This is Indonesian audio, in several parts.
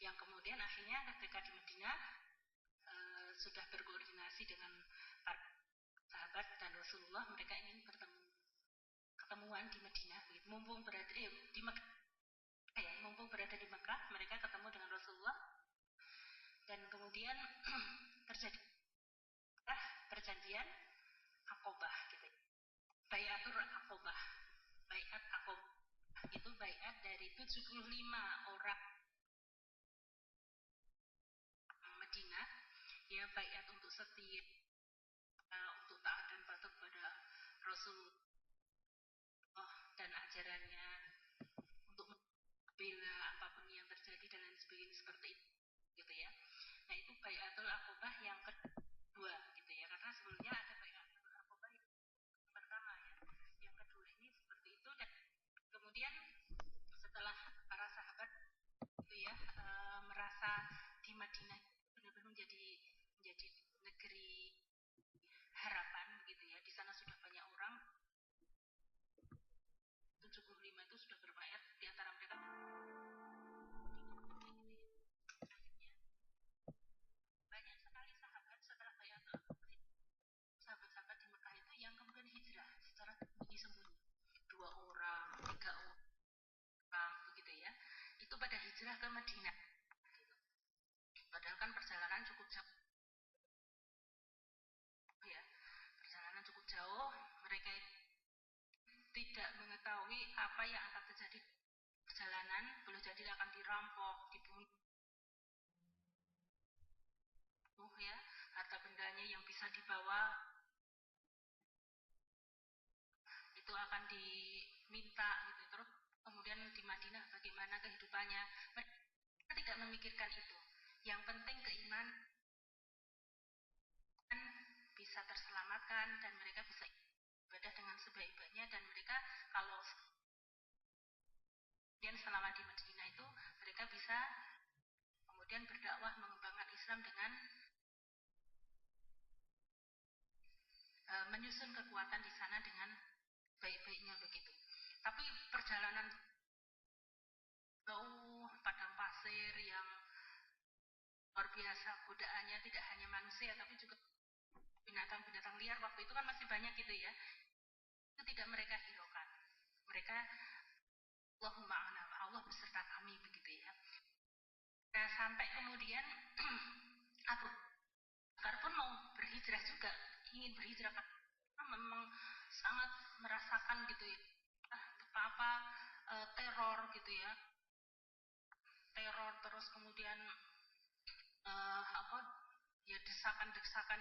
yang kemudian akhirnya ketika di Madinah sudah berkoordinasi dengan para sahabat dan Rasulullah, mereka ingin ketemuan di Madinah, mumpung berada di Mekah, mumpung berada di Mekah, mereka ketemu dengan Rasulullah, dan kemudian terjadi perjanjian Aqobah gitu. Baiatur Aqobah. Baiat Aqobah itu baiat dari 75 orang Madinah, ya, baiat untuk setia, untuk taat dan patuh pada Rasulullah dan ajarannya, untuk membela apapun yang terjadi dan lain sebagainya seperti itu gitu ya. Nah, itu baiatul Aqobah yang kedua gitu ya, karena sebelumnya ada baiatul Aqobah yang pertama ya, yang kedua ini seperti itu. Dan kemudian setelah para sahabat itu ya merasa di Madinah benar-benar menjadi negeri harapan begitu ya, di sana sudah banyak orang, 75 itu sudah berbaiat, di antara mereka banyak sekali sahabat setelah baiat, sahabat-sahabat di Mekah itu yang kemudian hijrah secara sembunyi-sembunyi, 2 orang, 3 orang begitu ya, itu pada hijrah ke Madinah gitu. Padahal kan perjalanan cukup jauh ya, perjalanan cukup jauh, mereka tidak mengetahui apa yang akan terjadi perjalanan, boleh jadi akan dirampok, dibunuh ya, harta bendanya yang bisa dibawa itu akan diminta gitu. Terus kemudian di Madinah bagaimana kehidupannya, mereka tidak memikirkan itu. Yang penting keimanan bisa terselamatkan dan mereka bisa ibadah dengan sebaik-baiknya, dan mereka kalau kemudian selama di Madinah itu mereka bisa kemudian berdakwah mengembangkan Islam dengan menyusun kekuatan di sana dengan baik-baiknya begitu. Tapi perjalanan jauh padang pasir yang luar biasa, godaannya tidak hanya manusia tapi juga binatang-binatang liar, waktu itu kan masih banyak gitu ya, itu tidak mereka hiraukan. Mereka Allahumma ana, Allah beserta kami begitu ya. Nah, sampai kemudian Abu Bakar pun mau berhijrah juga, ingin berhijrah karena memang sangat merasakan gitu ya, betapa teror gitu ya, teror, terus kemudian ya desakan-desakan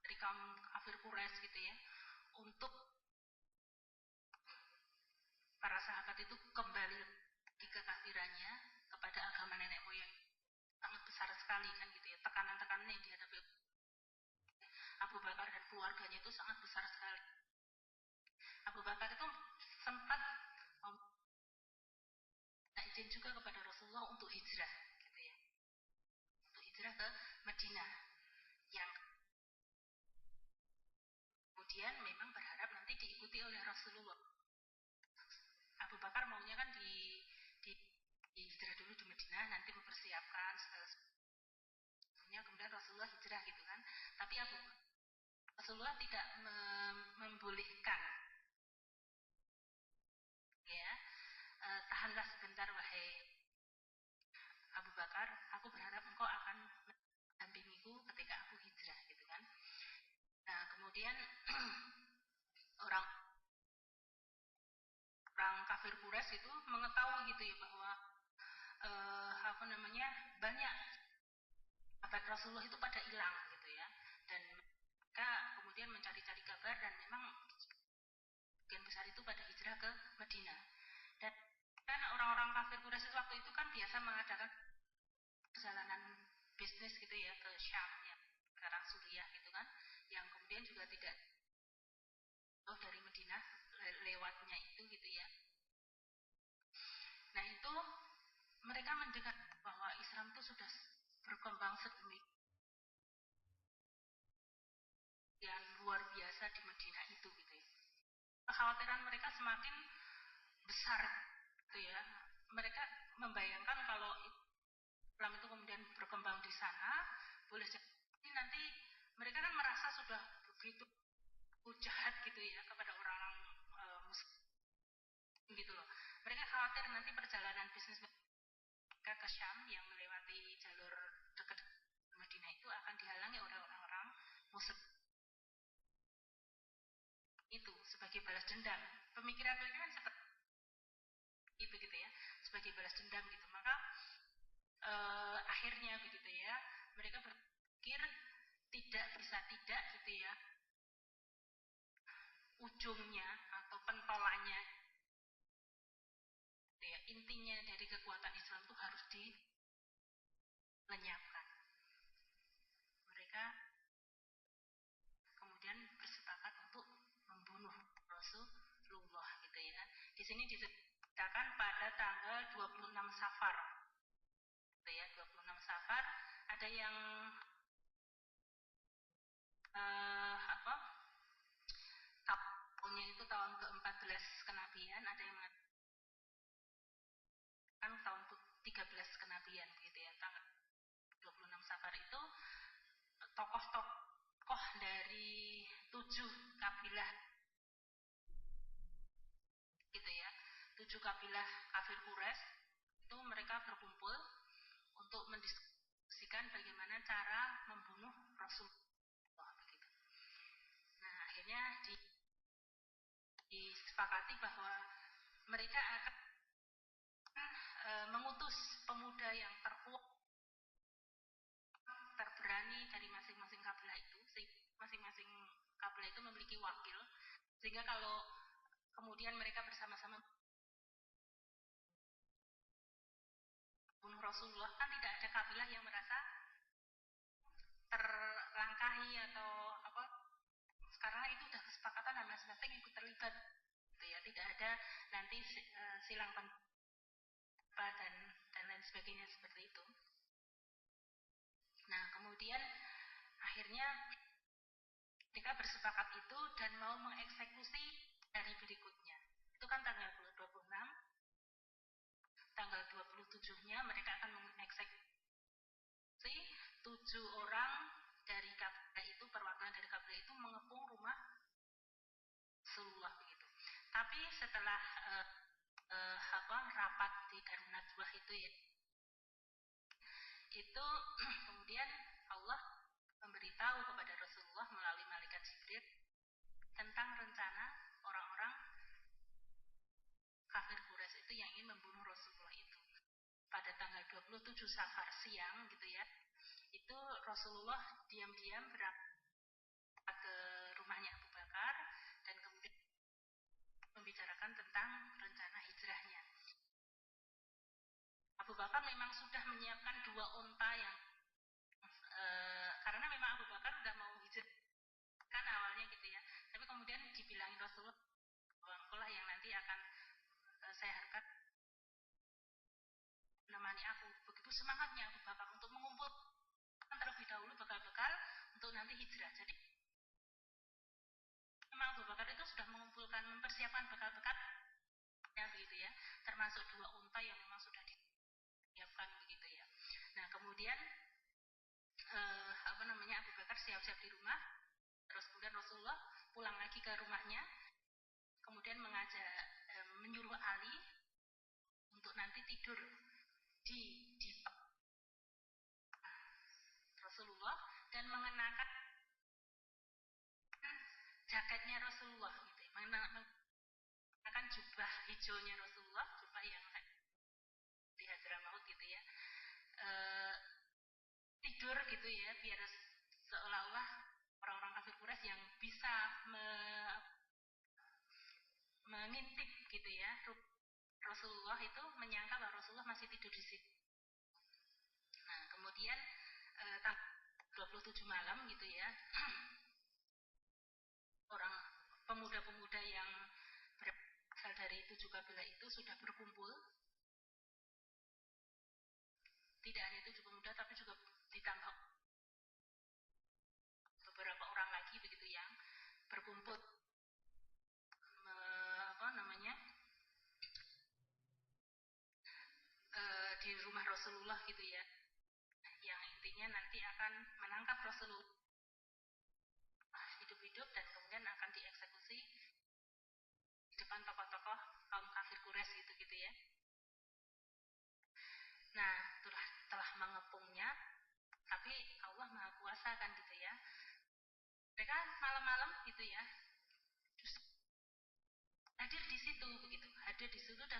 dari kaum kafir Quraisy gitu ya, untuk para sahabat itu kembali di kekafirannya kepada agama nenek moyang, sangat besar sekali kan gitu ya, tekanan-tekanan yang dihadapi Abu Bakar dan keluarganya itu sangat besar sekali. Abu Bakar itu sempat izin juga kepada Rasulullah untuk hijrah gitu ya, untuk hijrah ke Madinah, yang kemudian memang berharap nanti diikuti oleh Rasulullah. Abu Bakar maunya kan di hijrah dulu di Madinah, nanti mempersiapkan segala sesuatunya, kemudian Rasulullah hijrah gitu kan. Tapi Rasulullah tidak membolehkan ya, tahanlah sebentar wahai Abu Bakar, aku berharap engkau akan mendampingiku ketika aku hijrah gitu kan. Nah, kemudian orang kafir Quraisy itu mengetahui gitu ya, bahwa banyak sahabat Rasulullah itu pada hilang gitu ya, dan mereka kemudian mencari-cari kabar, dan memang sebagian besar itu pada hijrah ke Madinah. Dan kan orang-orang kafir Quraisy waktu itu kan biasa mengadakan perjalanan bisnis gitu ya ke Syam ya, sekarang Suriah gitu kan, yang kemudian juga tidak jauh dari Madinah lewatnya itu gitu ya. Nah, itu mereka mendengar bahwa Islam itu sudah berkembang sedemikian yang luar biasa di Madinah itu gitu ya. Kekhawatiran mereka semakin besar gitu ya. Mereka membayangkan kalau Islam itu kemudian berkembang di sana, boleh jadi nanti mereka kan merasa sudah begitu jahat gitu ya kepada orang-orang Muslim gitu loh. Mereka khawatir nanti perjalanan bisnis mereka ke Syam yang melewati jalur dekat Madinah itu akan dihalangi oleh orang-orang Muslim itu sebagai balas dendam. Pemikiran mereka kan seperti itu gitu ya, sebagai balas dendam gitu. Maka akhirnya begitu ya, mereka berpikir tidak bisa tidak gitu ya, ujungnya atau pentolannya gitu ya, intinya dari kekuatan Islam itu harus dilenyapkan. Mereka kemudian bersepakat untuk membunuh Rasulullah gitu ya. Di sini diceritakan pada tanggal 26 Safar gitu ya, 26 Safar. Ada yang apa, tahunnya itu tahun ke-14 kenabian, ada yang mengatakan tahun 13 kenabian gitu ya. Tanggal 26 Safar itu tokoh-tokoh dari 7 kabilah gitu ya, 7 kabilah kafir Quraisy itu mereka berkumpul untuk mendiskusikan bagaimana cara membunuh Rasulullah begitu. Nah, akhirnya disepakati bahwa mereka akan mengutus pemuda yang terkuat, terberani dari masing-masing kabilah itu. Masing-masing kabilah itu memiliki wakil, sehingga kalau kemudian mereka bersama-sama bunuh Rasulullah, kan tidak ada kabilah yang merasa terlangkahi atau apa, karena itu udah kesepakatan dan masing-masing ikut terlibat gitu ya, tidak ada nanti silang pendapat dan lain sebagainya seperti itu. Nah, kemudian akhirnya mereka bersepakat itu dan mau mengeksekusi hari berikutnya. Itu kan tanggal 26, tanggal 27-nya mereka akan mengeksekusi 7 orang dari kabilah itu, perwakilan dari kabilah itu mengepung rumah Rasulullah begitu. Tapi setelah rapat di Darun Najwah itu ya, itu kemudian Allah memberitahu kepada Rasulullah melalui malaikat Jibril tentang rencana orang-orang kafir Quraisy itu yang ingin membunuh Rasulullah itu. Pada tanggal 27 Safar siang gitu ya, itu Rasulullah diam-diam berangkat ke rumahnya Abu Bakar dan kemudian membicarakan tentang rencana hijrahnya. Abu Bakar memang sudah menyiapkan 2 unta yang karena memang Abu Bakar sudah mau hijrah kan awalnya gitu ya, tapi kemudian dibilangin Rasulullah bahwa yang nanti akan saya harapkan menemani aku. Begitu semangatnya Abu Bakar untuk mengumpulkan terlebih dahulu bekal-bekal untuk nanti hijrah. Jadi memang Abu Bakar itu sudah mengumpulkan, mempersiapkan bekal-bekal begitu ya, termasuk 2 unta yang memang sudah disiapkan begitu ya. Nah, kemudian Abu Bakar siap-siap di rumah, terus kemudian Rasulullah pulang lagi ke rumahnya, kemudian menyuruh Ali untuk nanti tidur di Rasulullah dan mengenakan jaketnya Rasulullah gitu ya, mengenakan jubah hijaunya Rasulullah, jubah yang di Hadramaut gitu ya, tidur gitu ya, biar seolah-olah orang-orang kafir Quraisy yang bisa mengintip gitu ya Rasulullah itu menyangka bahwa Rasulullah masih tidur di situ. Nah, kemudian tanggal 27 malam gitu ya, orang pemuda-pemuda yang berasal dari 7 kabilah itu sudah berkumpul. Tidak hanya 7 pemuda, tapi juga ditambah beberapa orang lagi begitu yang berkumpul di rumah Rasulullah gitu ya. nanti akan menangkap Rasulullah hidup-hidup dan kemudian akan dieksekusi di depan tokoh-tokoh kaum kafir Quraisy gitu ya. Nah, telah mengepungnya, tapi Allah Maha Kuasa kan gitu ya. Mereka malam-malam gitu ya, hadir di situ begitu, hadir di situ dan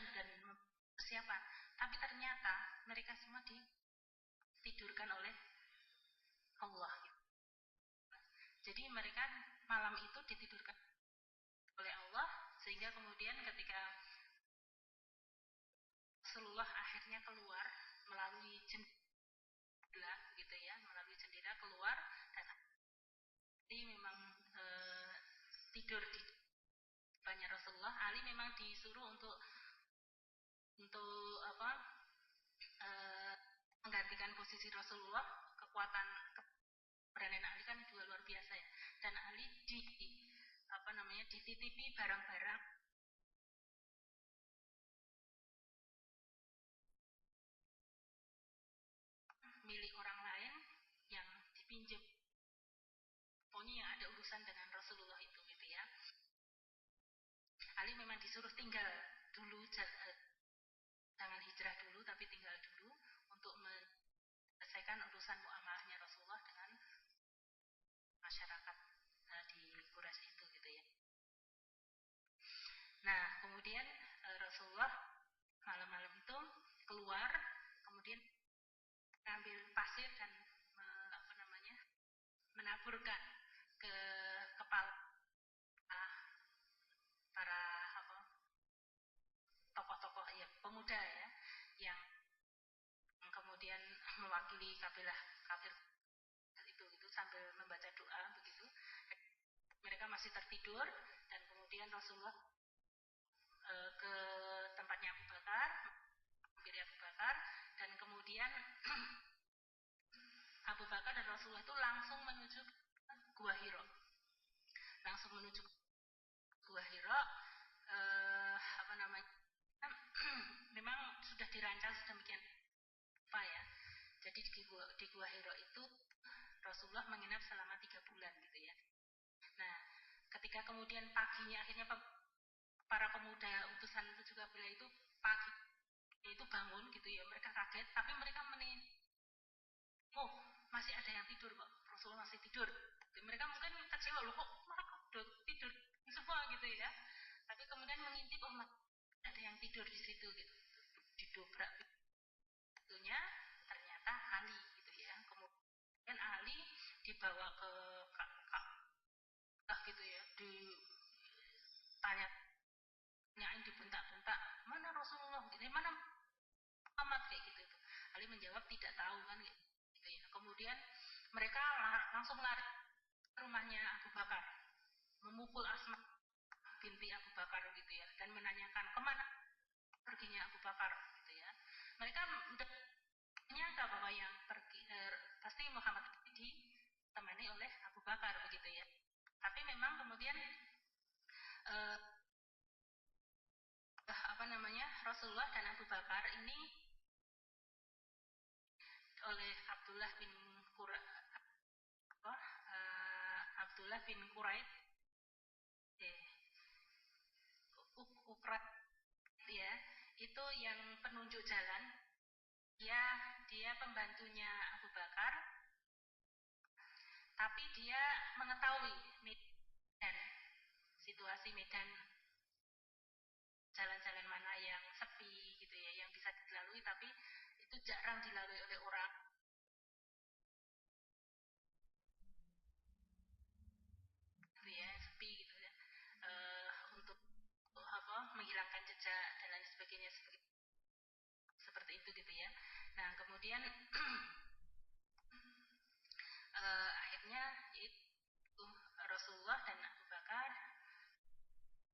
persiapan. Tapi ternyata mereka semua ditidurkan oleh Allah. Gitu. Jadi mereka malam itu ditidurkan oleh Allah sehingga kemudian ketika Rasulullah akhirnya keluar melalui jendela gitu ya, melalui jendela keluar dan Ali memang tidur di depannya Rasulullah. Ali memang disuruh untuk apa menggantikan posisi Rasulullah. Kekuatan keberanian Ali kan juga luar biasa ya, dan Ali dititipi barang-barang milik orang lain yang dipinjam, pokoknya yang ada urusan dengan Rasulullah itu gitu ya. Ali memang disuruh tinggal dulu, jangan hijrah dulu tapi tinggal dulu untuk menyelesaikan urusan muamalahnya Rasulullah dengan masyarakat di Quraisy itu gitu ya. Nah kemudian Rasulullah malam-malam itu keluar, kemudian mengambil pasir dan menaburkan ke kepala para tokoh-tokoh ya pemuda ya yang kemudian mewakili kabilah kafir itu sambil membaca doa begitu. Mereka masih tertidur dan kemudian Rasulullah ke tempatnya Abu Bakar, hampiri Abu Bakar, dan kemudian Abu Bakar dan Rasulullah itu langsung menuju Gua Hiro. Langsung menuju Gua Hiro, memang sudah dirancang sedemikian apa ya. Jadi di Gua Hiro itu Rasulullah menginap selama 3 bulan gitu ya. Nah, ketika kemudian paginya akhirnya para pemuda utusan 7 kabilah itu pagi itu bangun gitu ya, mereka kaget, tapi mereka oh masih ada yang tidur kok, Rasulullah masih tidur. Mereka mungkin kecewa loh, kok mereka udah tidur semua gitu ya. Tapi kemudian mengintip, oh ada yang tidur di situ gitu. Didobrak pintunya, ternyata Ali gitu ya. Kemudian Ali dibawa ke gitu ya, ditanyain, dibentak-bentak, mana Rasulullah gitu, mana Muhammad kayak gitu tuh. Ali menjawab tidak tahu kan gitu ya. Kemudian mereka langsung lari ke rumahnya Abu Bakar, memukul Asma binti Abu Bakar gitu ya, dan menanyakan kemana perginya Abu Bakar gitu ya. Mereka udah menyangka bahwa yang pergi pasti Muhammad ditemani oleh Abu Bakar begitu ya. Tapi memang kemudian Rasulullah dan Abu Bakar ini oleh Abdullah bin Quraid Ukrat ya, itu yang penunjuk jalan. Dia pembantunya Abu Bakar, tapi dia mengetahui medan, situasi medan, jalan-jalan mana yang sepi gitu ya, yang bisa dilalui tapi itu jarang dilalui oleh orang gitu ya, sepi gitu ya, untuk menghilangkan jejak dan lain sebagainya seperti itu gitu ya. Nah kemudian akhirnya itu Rasulullah dan Abu Bakar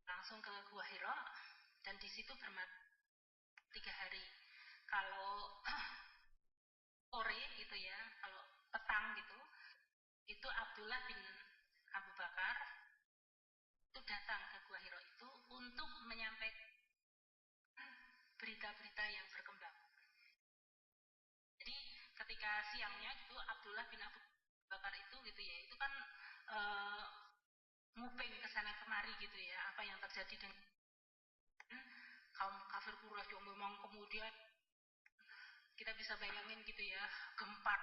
langsung ke Gua Hira dan di situ bermalam 3 hari. Kalau sore gitu ya, kalau petang gitu, itu Abdullah bin Abu Bakar itu datang ke Gua Hira itu untuk menyampaikan berita-berita yang berkembang. Jadi ketika ketika siangnya gitu Abdullah bin Abu Bakar itu gitu ya, itu kan nguping ke sana kemari gitu ya, apa yang terjadi dengan kaum kafir Quraisy yang memang kemudian kita bisa bayangin gitu ya, gempar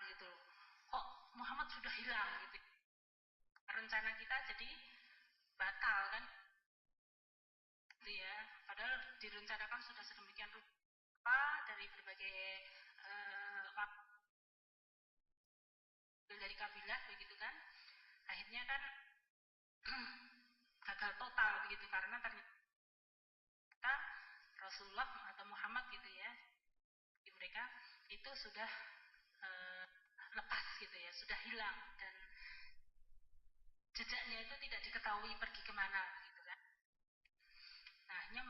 gitu loh. Kok Muhammad sudah hilang gitu. Rencana kita jadi batal kan gitu ya. Padahal direncanakan sudah sedemikian rupa dari berbagai waktu dari kabilah begitu kan. Akhirnya kan gagal total begitu karena ternyata Rasulullah atau Muhammad gitu ya, mereka itu sudah lepas gitu ya, sudah hilang dan jejaknya itu tidak diketahui pergi kemana gitu kan. Nah, akhirnya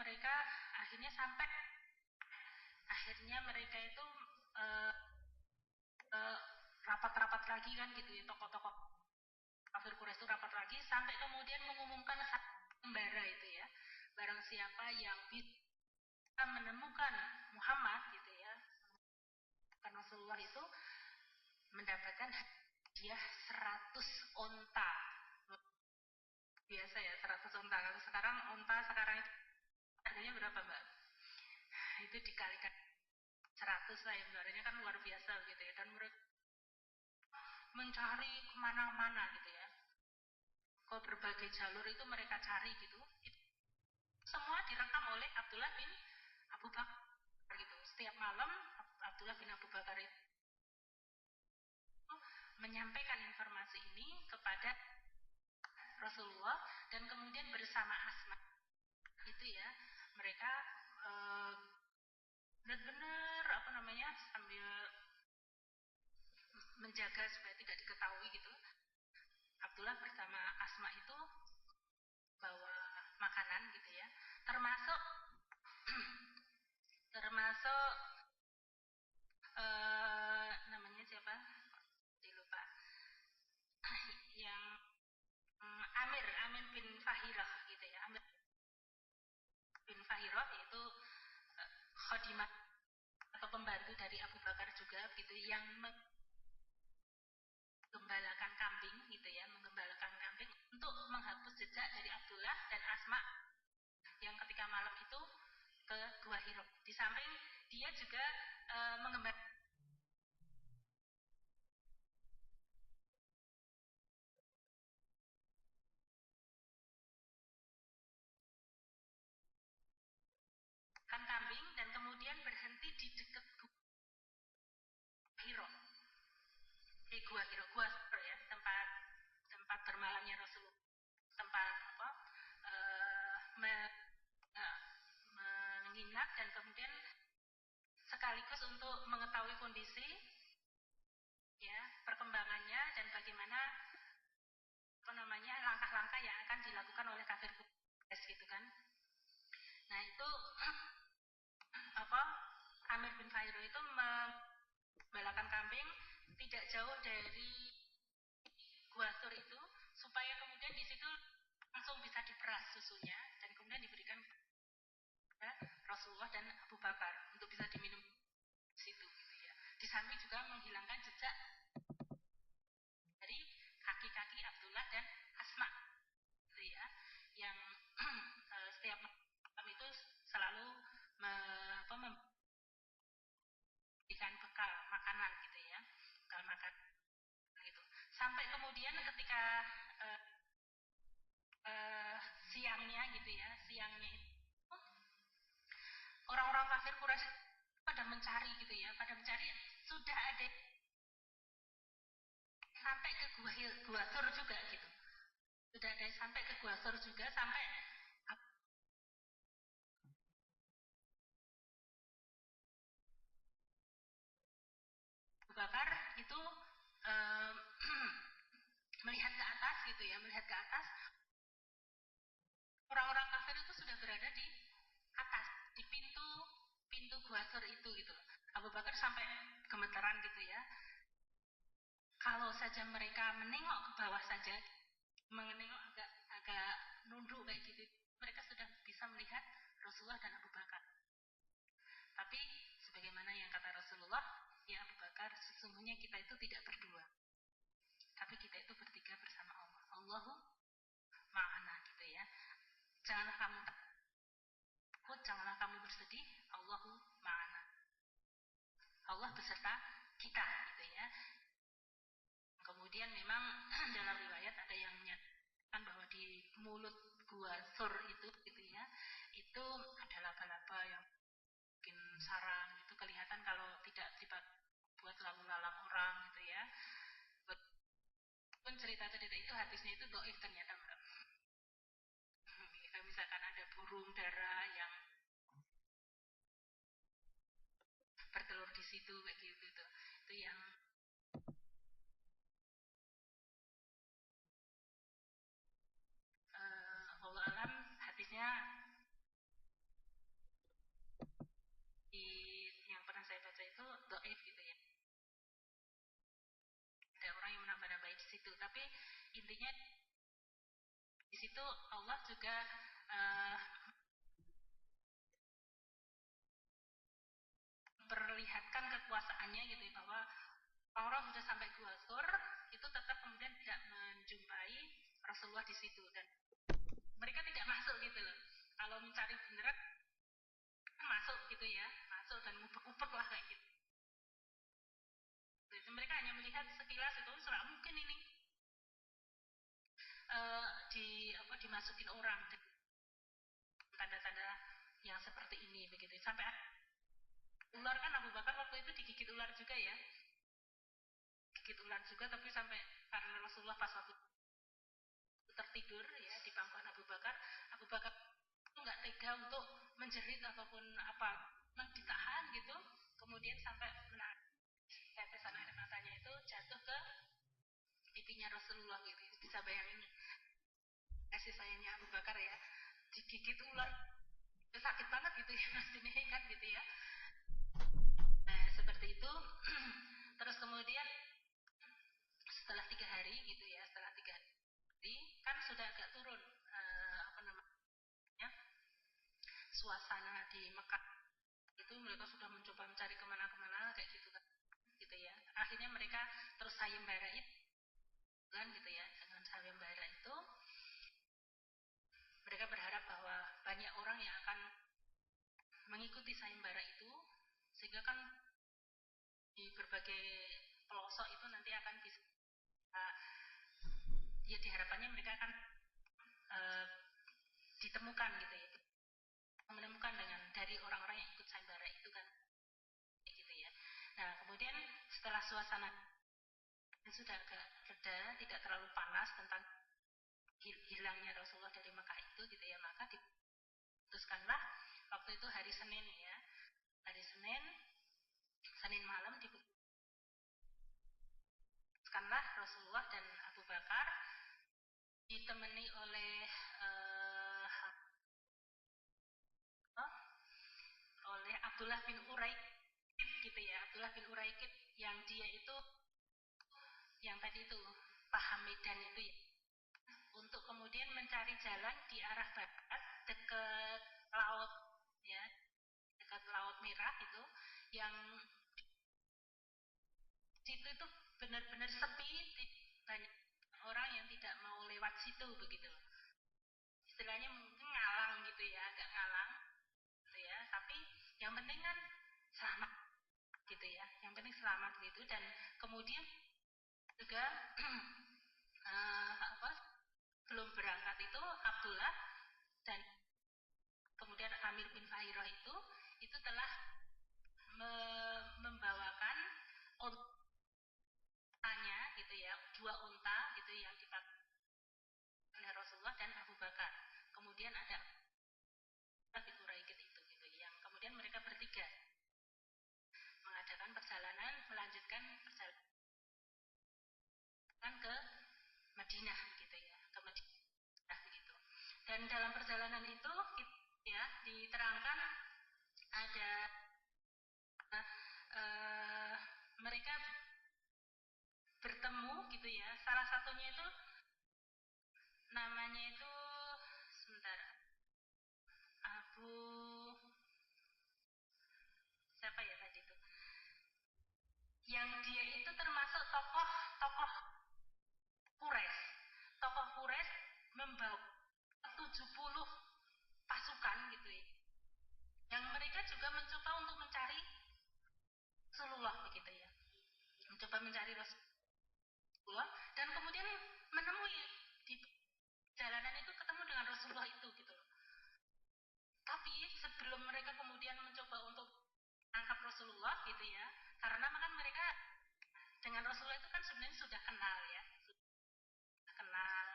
mereka itu rapat-rapat lagi kan gitu ya, tokoh-tokoh kafir Quraisy itu rapat lagi sampai kemudian mengumumkan sembara itu ya, barang siapa yang bisa menemukan Muhammad gitu ya, kan Rasulullah itu mendapatkan hadiah 100 onta. Biasa ya 100 onta. Kalau sekarang onta sekarang itu harganya berapa Mbak? Itu dikalikan 100 lah ya, sebenarnya kan luar biasa gitu ya. Dan mereka mencari kemana-mana gitu ya, ke berbagai jalur itu mereka cari gitu. Itu semua direkam oleh Abdullah bin Abu Bakar gitu. Setiap malam Abdullah bin Abu Bakar itu menyampaikan informasi ini kepada Rasulullah, dan kemudian bersama Asma itu ya, mereka benar-benar apa namanya, sambil menjaga supaya tidak diketahui gitu. Abdullah bersama Asma itu bawa makanan gitu ya, termasuk namanya siapa? Dilupa. Yang Amir bin Fahirah gitu ya. Amir bin Fahirah itu khodimah atau pembantu dari Abu Bakar juga gitu, yang menggembalakan kambing gitu ya, menggembalakan kambing untuk menghapus jejak dari Abdullah dan Asma yang ketika malam itu ke Gua Hiro. Di samping dia juga mengembalakan kambing dan kemudian berhenti di dekat Gua Hiro. Gua Hiro ya, tempat bermalamnya Rasulullah, tempat apa menginap dan kemudian sekaligus untuk mengetahui kondisi ya, perkembangannya dan bagaimana apa namanya langkah-langkah yang akan dilakukan oleh kafir Quraisy gitu kan. Nah, itu apa Amir bin Fahiro itu membalakan kambing tidak jauh dari Gua Sur itu, supaya kemudian di situ langsung bisa diperas susunya dan kemudian diberikan kepada Rasulullah dan Abu Bakar untuk bisa diminum di situ gitu ya. Di samping juga menghilangkan jejak dari kaki-kaki Abdullah dan Asma gitu ya, yang setiap malam itu selalu memberikan bekal makanan gitu ya, bekal makan gitu. Sampai kemudian ketika siangnya gitu ya, siangnya itu orang-orang kafir Quraisy pada mencari gitu ya, pada mencari, sudah ada sampai ke Gua Sur juga gitu. Sudah ada sampai ke Gua Sur juga, sampai Abu Bakar itu um, melihat ke atas gitu ya, melihat ke atas, orang-orang kafir itu sudah berada di atas, di pintu Gua Sur itu gitu. Abu Bakar sampai gemetaran gitu ya. Kalau saja mereka menengok ke bawah saja, menengok agak nunduk kayak gitu, mereka sudah bisa melihat Rasulullah dan Abu Bakar. Tapi sebagaimana yang kata Rasulullah, ya Abu sesungguhnya kita itu tidak berdua, tapi kita itu bertiga bersama Allah. Allahu ma'ana gitu ya. Janganlah kamu takut, janganlah kamu bersedih. Allahu ma'ana. Allah beserta kita gitu ya. Kemudian memang dalam riwayat ada yang menyatakan bahwa di mulut gua Sur itu gitu ya, itu ada laba-laba yang bikin sarang, itu kelihatan kalau tidak buat lalu lalang orang gitu ya. Pun cerita-cerita itu hadisnya itu doif ternyata Mbak. Kalau misalkan ada burung dara yang bertelur di situ kayak gitu tuh, itu yang Allah alam hadisnya di yang pernah saya baca itu doif gitu ya. Ada orang yang menambah-nambahin di situ, tapi intinya di situ Allah juga memperlihatkan kekuasaannya gitu ya, bahwa orang sudah sampai Gua Sur itu tetap kemudian tidak menjumpai Rasulullah di situ, dan mereka tidak masuk gitu loh. Kalau mencari beneran masuk gitu ya, masuk dan ngupek-ngupek lah kayak gitu. Jadi mereka hanya melihat sekilas itu, nggak mungkin ini dimasukin orang, tanda-tanda yang seperti ini begitu. Sampai ular kan, Abu Bakar waktu itu digigit ular juga ya, gigit ular juga, tapi sampai karena Rasulullah pas waktu tertidur ya di pangkuan Abu Bakar nggak tega untuk menjerit ataupun apa, ditahan gitu, kemudian sampai menahan tetesan air matanya itu jatuh ke pipinya Rasulullah gitu. Bisa bayangin kasih sayangnya Abu Bakar ya, digigit ular sakit banget gitu ya pastinya kan gitu ya. Nah seperti itu. Terus kemudian setelah 3 hari gitu ya, setelah 3 hari kan sudah agak turun apa namanya, suasana di Mekah itu, mereka sudah mencoba mencari kemana-kemana kayak gitu kan gitu ya. Akhirnya mereka terus sayembara itu kan gitu ya, dengan sayembara itu mereka berharap bahwa banyak orang yang akan mengikuti sayembara itu, sehingga kan di berbagai pelosok itu nanti akan bisa ya diharapkannya mereka akan ditemukan gitu ya, menemukan dengan dari orang-orang yang ikut sayembara itu kan gitu ya. Nah kemudian setelah suasana sudah agak reda, tidak terlalu panas tentang hilangnya Rasulullah dari Mekah itu gitu ya, maka diputuskanlah waktu itu hari Senin ya, hari Senin malam diputuskanlah Rasulullah dan Abu Bakar ditemani oleh Abdullah bin Uraikid gitu ya, Abdullah bin Uraikid yang dia itu yang tadi itu paham medan itu ya, untuk kemudian mencari jalan di arah barat dekat laut ya, dekat Laut Merah itu, yang situ itu benar-benar sepi, banyak orang yang tidak mau lewat situ begitu, istilahnya mungkin ngalang gitu ya, agak ngalang gitu ya, tapi yang penting kan selamat gitu ya, yang penting selamat gitu. Dan kemudian juga belum berangkat itu Abdullah dan kemudian Amir bin Fahirah itu telah membawakan ontanya gitu ya, 2 onta gitu yang dipakai oleh Rasulullah dan Abu Bakar. Kemudian ada bin Uraikid itu gitu, yang kemudian mereka bertiga mengadakan perjalanan, melanjutkan perjalanan ke Madinah gitu ya, ke Madinah begitu. Dan dalam perjalanan itu ya diterangkan ada mereka bertemu gitu ya, salah satunya itu namanya itu sebentar, Abu siapa ya tadi itu yang dia itu termasuk tokoh Quraisy. Tokoh Quraisy membawa 70 pasukan gitu ya. Yang mereka juga mencoba untuk mencari Rasulullah begitu ya. Mencoba mencari Rasulullah dan kemudian menemui di jalanan itu ketemu dengan Rasulullah itu gitu loh. Tapi sebelum mereka kemudian mencoba untuk menangkap Rasulullah gitu ya, karena kan mereka dengan Rasulullah itu kan sebenarnya sudah kenal ya, sudah kenal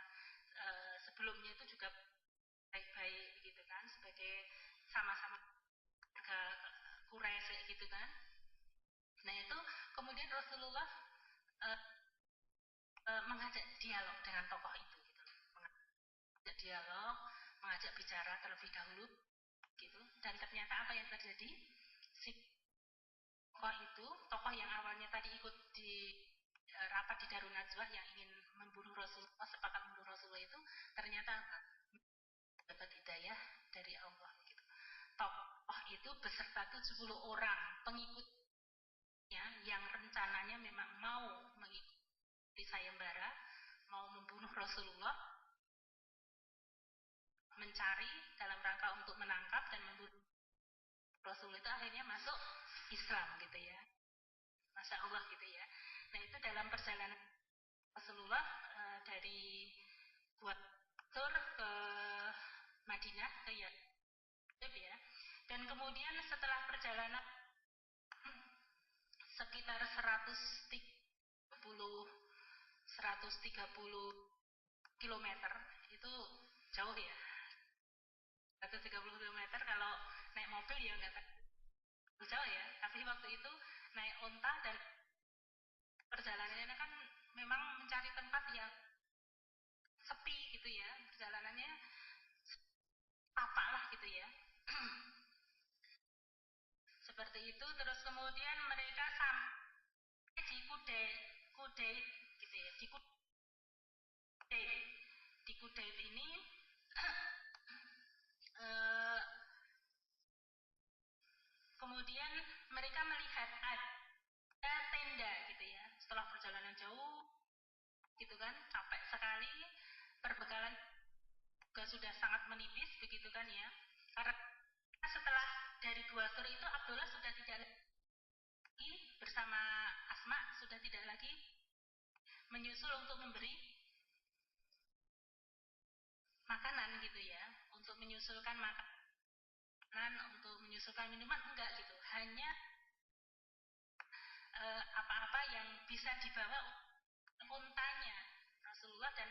sebelumnya itu juga baik-baik gitu kan, sebagai sama-sama ke Quraisy gitu kan. Nah itu kemudian Rasulullah uh, mengajak dialog dengan tokoh itu gitu, mengajak dialog, mengajak bicara terlebih dahulu gitu. Dan ternyata apa yang terjadi? Si tokoh yang awalnya tadi ikut di rapat di Darun Najwa yang ingin membunuh Rasulullah, sepakat membunuh Rasulullah itu ternyata apa? Dapat hidayah dari Allah gitu. Tokoh itu beserta 70 orang pengikutnya yang rencananya memang mau mengikuti sayembara, mau membunuh Rasulullah, mencari dalam rangka untuk menangkap dan membunuh Rasulullah itu akhirnya masuk Islam gitu ya. Masya Allah gitu ya. Nah itu dalam perjalanan Rasulullah dari Gua Tur ke Madinah ke Yatsrib ya. Dan kemudian setelah perjalanan sekitar 130 kilometer itu jauh ya. 130 kilometer kalau naik mobil ya nggak jauh ya. Tapi waktu itu naik onta dan perjalanannya kan memang mencari tempat yang sepi gitu ya, perjalanannya apalah gitu ya. Seperti itu. Terus kemudian mereka sampai di Kudait gitu ya, di Kudait ini kemudian mereka melihat ada tenda gitu ya, setelah perjalanan jauh gitu kan, capek sekali, perbekalan juga sudah sangat menipis begitu kan ya, karena setelah dari Gua Tur itu Abdullah sudah tidak lagi bersama Asma, sudah tidak lagi menyusul untuk memberi makanan gitu ya, untuk menyusulkan makanan, untuk menyusulkan minuman, enggak gitu, hanya apa-apa yang bisa dibawa untanya Rasulullah dan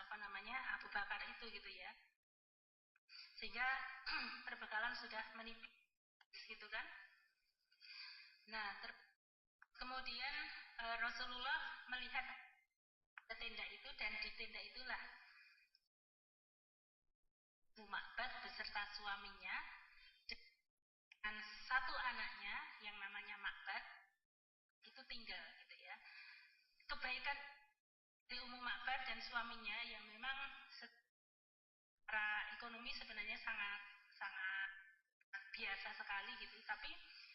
apa namanya Abu Bakar itu gitu ya, sehingga perbekalan sudah menipis gitu kan. Nah kemudian Rasulullah melihat tenda itu, dan di tenda itulah Ma'bad beserta suaminya dan satu anaknya yang namanya Ma'bad itu tinggal gitu ya. Kebaikan dari Ma'bad dan suaminya yang memang secara ekonomi sebenarnya sangat sangat biasa sekali gitu, tapi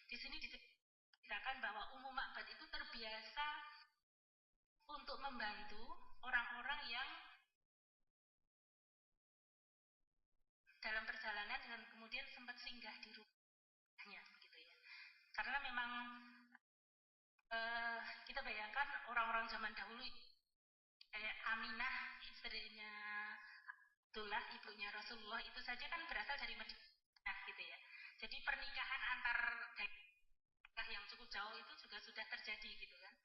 di sini diceritakan bahwa Ma'bad itu terbiasa untuk membantu orang-orang yang dalam perjalanan dan kemudian sempat singgah di rumahnya begitu ya. Karena memang kita bayangkan orang-orang zaman dahulu kayak Aminah istrinya Abdullah ibunya Rasulullah itu saja kan berasal dari Madinah gitu ya. Jadi pernikahan antar daerah yang cukup jauh itu juga sudah terjadi gitu kan.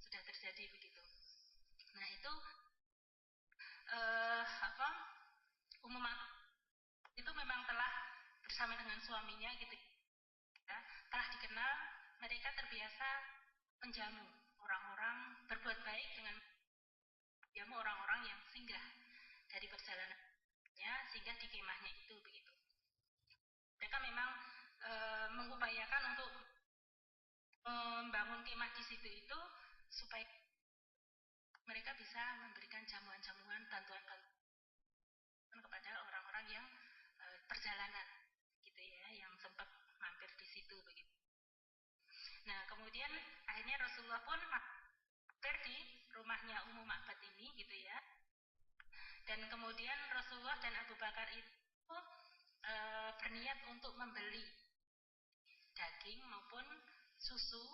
Sudah terjadi begitu. Nah itu apa umum itu memang telah bersama dengan suaminya gitu ya, telah dikenal, mereka terbiasa menjamu orang-orang, berbuat baik dengan menjamu orang-orang yang singgah dari perjalanannya singgah di kemahnya itu begitu. Mereka memang mengupayakan untuk membangun kemah di situ itu supaya mereka bisa memberikan jamuan-jamuan, bantuan-bantuan kepada orang-orang yang perjalanan gitu ya, yang sempat mampir di situ begitu. Nah, kemudian akhirnya Rasulullah pun mampir di rumahnya Ummu Ma'bad ini gitu ya. Dan kemudian Rasulullah dan Abu Bakar itu berniat untuk membeli daging maupun susu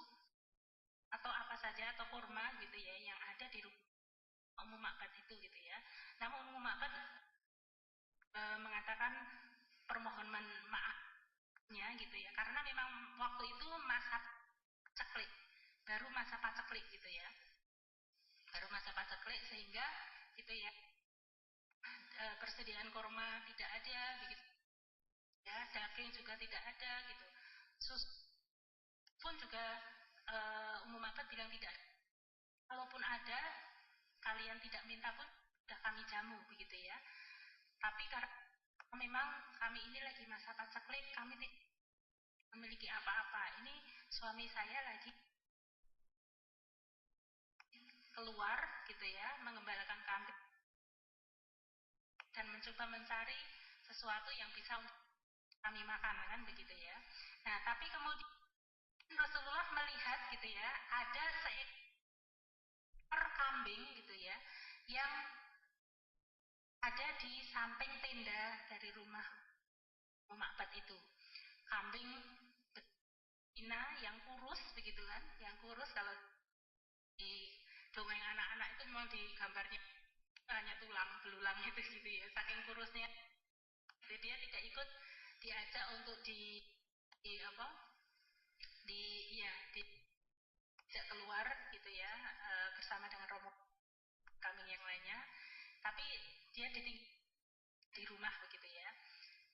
atau apa saja atau kurma gitu ya yang ada di rumah Ummu Ma'bad itu gitu ya. Namun Ummu Ma'bad mengatakan permohonan maafnya gitu ya, karena memang waktu itu masa paceklik, baru masa paceklik gitu ya, baru masa paceklik sehingga gitu ya persediaan kurma tidak ada begitu ya, daging juga tidak ada gitu, susu pun juga Ummu Ma'bad bilang tidak ada. Kalaupun ada, kalian tidak minta pun sudah kami jamu begitu ya. Tapi karena memang kami ini lagi masa paceklik, kami tidak memiliki apa-apa. Ini suami saya lagi keluar gitu ya, mengembalakan kambing dan mencoba mencari sesuatu yang bisa untuk kami makan kan begitu ya. Nah, tapi kemudian Rasulullah melihat gitu ya, ada seekor kambing gitu ya yang ada di samping tenda dari rumah Ma'bad itu. Kambing betina yang kurus begitu kan, yang kurus kalau di dongeng anak-anak itu memang di gambarnya hanya tulang belulang itu gitu ya, saking kurusnya. Jadi dia tidak ikut diajak untuk di apa? Di ya diajak keluar gitu ya bersama dengan rombongan kambing yang lainnya. Tapi dia ditinggal di rumah begitu ya.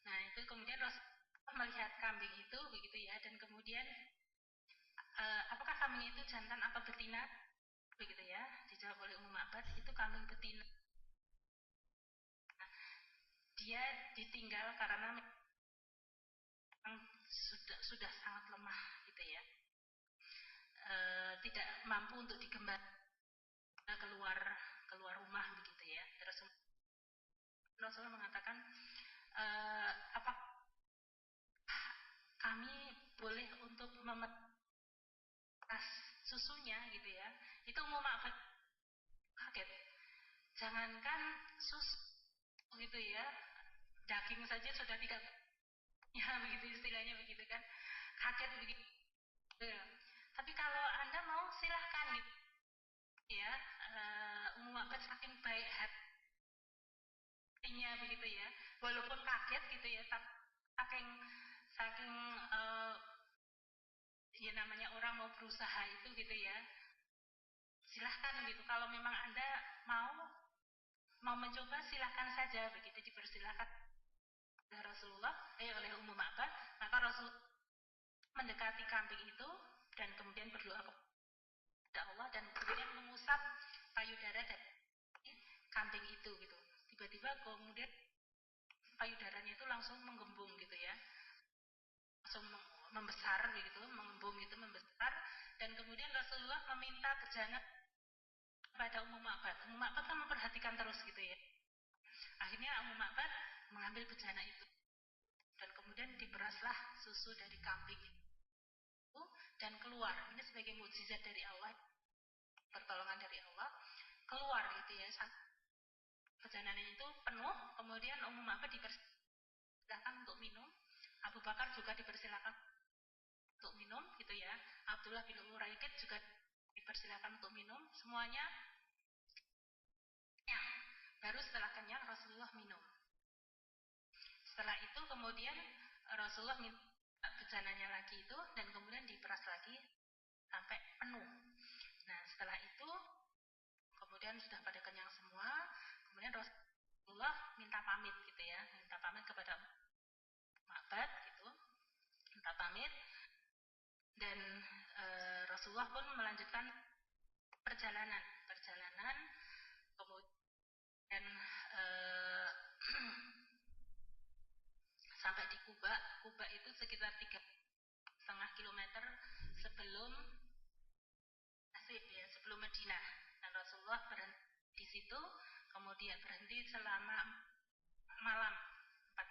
Nah, itu kemudian Rasulullah melihat kambing itu begitu ya, dan kemudian apakah kambing itu jantan atau betina? Begitu ya, dijawab oleh Ummu Ma'bad, itu kambing betina. Nah, dia ditinggal karena memang sudah sangat lemah gitu ya, tidak mampu untuk digembalakan keluar rumah begitu ya. Rasulullah mengatakan, apa kami boleh untuk memeras susunya gitu ya. Itu Ummu Ma'bad kaget. Jangankan susu gitu ya, daging saja sudah tidak ya begitu istilahnya begitu kan, kaget begitu ya. Tapi kalau Anda mau silahkan gitu ya, Ummu Ma'bad saking baik hatinya begitu ya, walaupun kaget gitu ya, tapi saking saking ya namanya orang mau berusaha itu gitu ya, silahkan gitu, kalau memang Anda mau mencoba silahkan saja begitu, dipersilahkan oleh Rasulullah oleh Ummu Ma'bad. Maka Rasul mendekati kambing itu dan kemudian berdoa kepada Allah dan kemudian mengusap payudara dari kambing itu gitu. Tiba-tiba kemudian payudaranya itu langsung menggembung gitu ya, langsung membesar begitu, mengembung itu membesar. Dan kemudian Rasulullah meminta bejana kepada Ummu Ma'bad. Ummu Ma'bad kan memperhatikan terus gitu ya. Akhirnya Ummu Ma'bad mengambil bejana itu dan kemudian diperaslah susu dari kambing itu dan keluar. Ini sebagai mukjizat dari Allah, pertolongan dari Allah, keluar gitu ya. Bejananya itu penuh, kemudian Ummu Ma'bad dipersilakan untuk minum. Abu Bakar juga dipersilakan untuk minum gitu ya. Abdullah bin Uraikid juga dipersilakan untuk minum. Semuanya kenyang. Baru setelah kenyang Rasulullah minum. Setelah itu kemudian Rasulullah minta bejananya lagi itu dan kemudian diperas lagi sampai penuh. Nah, setelah itu kemudian sudah pada kenyang semua, kemudian Rasulullah minta pamit gitu ya, minta pamit kepada Ma'bad gitu, minta pamit. Dan Rasulullah pun melanjutkan perjalanan kemudian sampai di Kuba. Kuba itu sekitar 3,5 kilometer sebelum Nasib ya, sebelum Madinah. Dan Rasulullah berhenti di situ, kemudian berhenti selama 4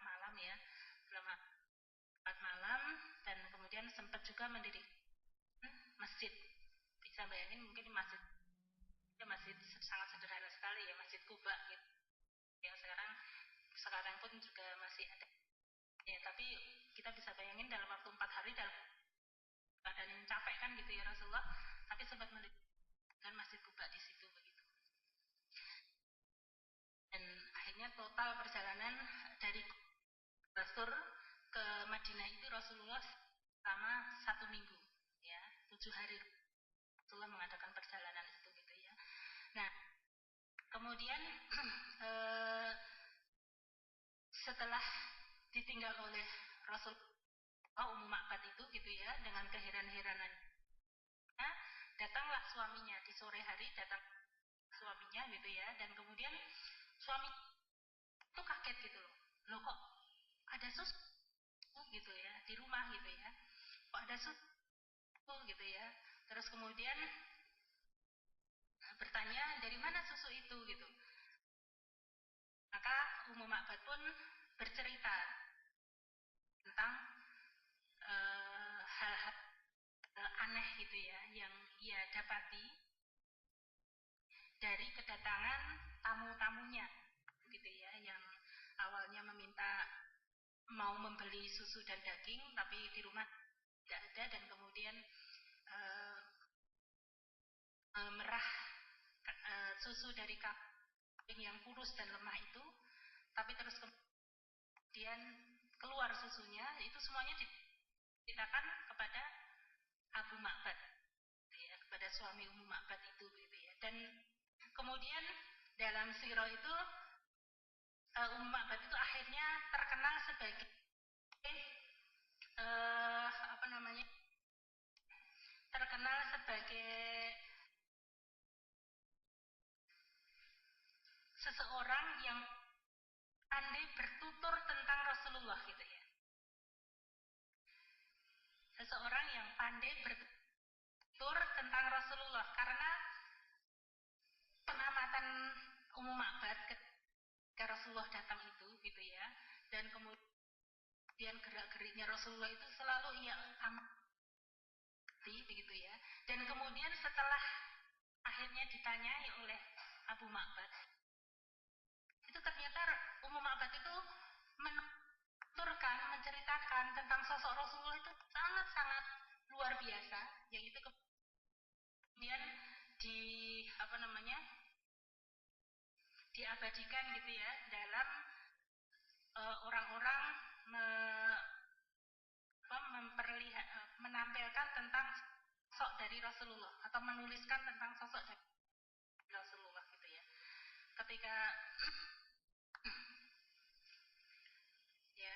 malam ya, selama 4 malam, dan kemudian sempat juga mendirikan masjid. Bisa bayangin mungkin masjid masih sangat sederhana sekali ya, Masjid Kuba gitu. Yang sekarang pun juga masih ada. Ya, tapi kita bisa bayangin dalam waktu 4 hari dalam keadaan yang capek kan gitu ya Rasulullah, tapi sempat mendirikan Masjid Kuba di situ begitu. Dan akhirnya total perjalanan dari Basur ke Madinah itu Rasulullah selama 1 minggu ya, 7 hari Rasulullah mengadakan perjalanan itu gitu ya. Nah, kemudian setelah ditinggal oleh Rasulullah Ummu Ma'bad itu gitu ya, dengan keheran-heranannya, datanglah suaminya di sore hari, datang suaminya gitu ya, dan kemudian suami itu kaget gitu loh kok ada susu gitu ya di rumah gitu ya, kok ada susu gitu ya. Terus kemudian bertanya dari mana susu itu gitu. Maka Ummu Ma'bad pun bercerita tentang hal-hal aneh gitu ya yang ia dapati dari kedatangan tamu-tamunya gitu ya, yang awalnya mau membeli susu dan daging tapi di rumah tidak ada, dan kemudian merah susu dari kambing yang kurus dan lemah itu, tapi terus kemudian keluar susunya, itu semuanya diceritakan kepada Abu Ma'bad ya, kepada suami Ummu Ma'bad itu gitu ya. Dan kemudian dalam sirah itu Ummu Ma'bad itu akhirnya terkenal sebagai terkenal sebagai seseorang yang pandai bertutur tentang Rasulullah gitu ya. Seseorang yang pandai bertutur tentang Rasulullah, karena pengamatan Ummu Ma'bad ketika Rasulullah datang itu gitu ya, dan kemudian gerak-geriknya Rasulullah itu selalu ia amati begitu ya. Dan kemudian setelah akhirnya ditanyai oleh Abu Ma'bad, itu ternyata Ummu Ma'bad itu menceritakan tentang sosok Rasulullah itu sangat-sangat luar biasa, yang itu kemudian diabadikan gitu ya dalam orang-orang menampilkan tentang sosok dari Rasulullah atau menuliskan tentang sosok dari Rasulullah gitu ya. Ketika ya,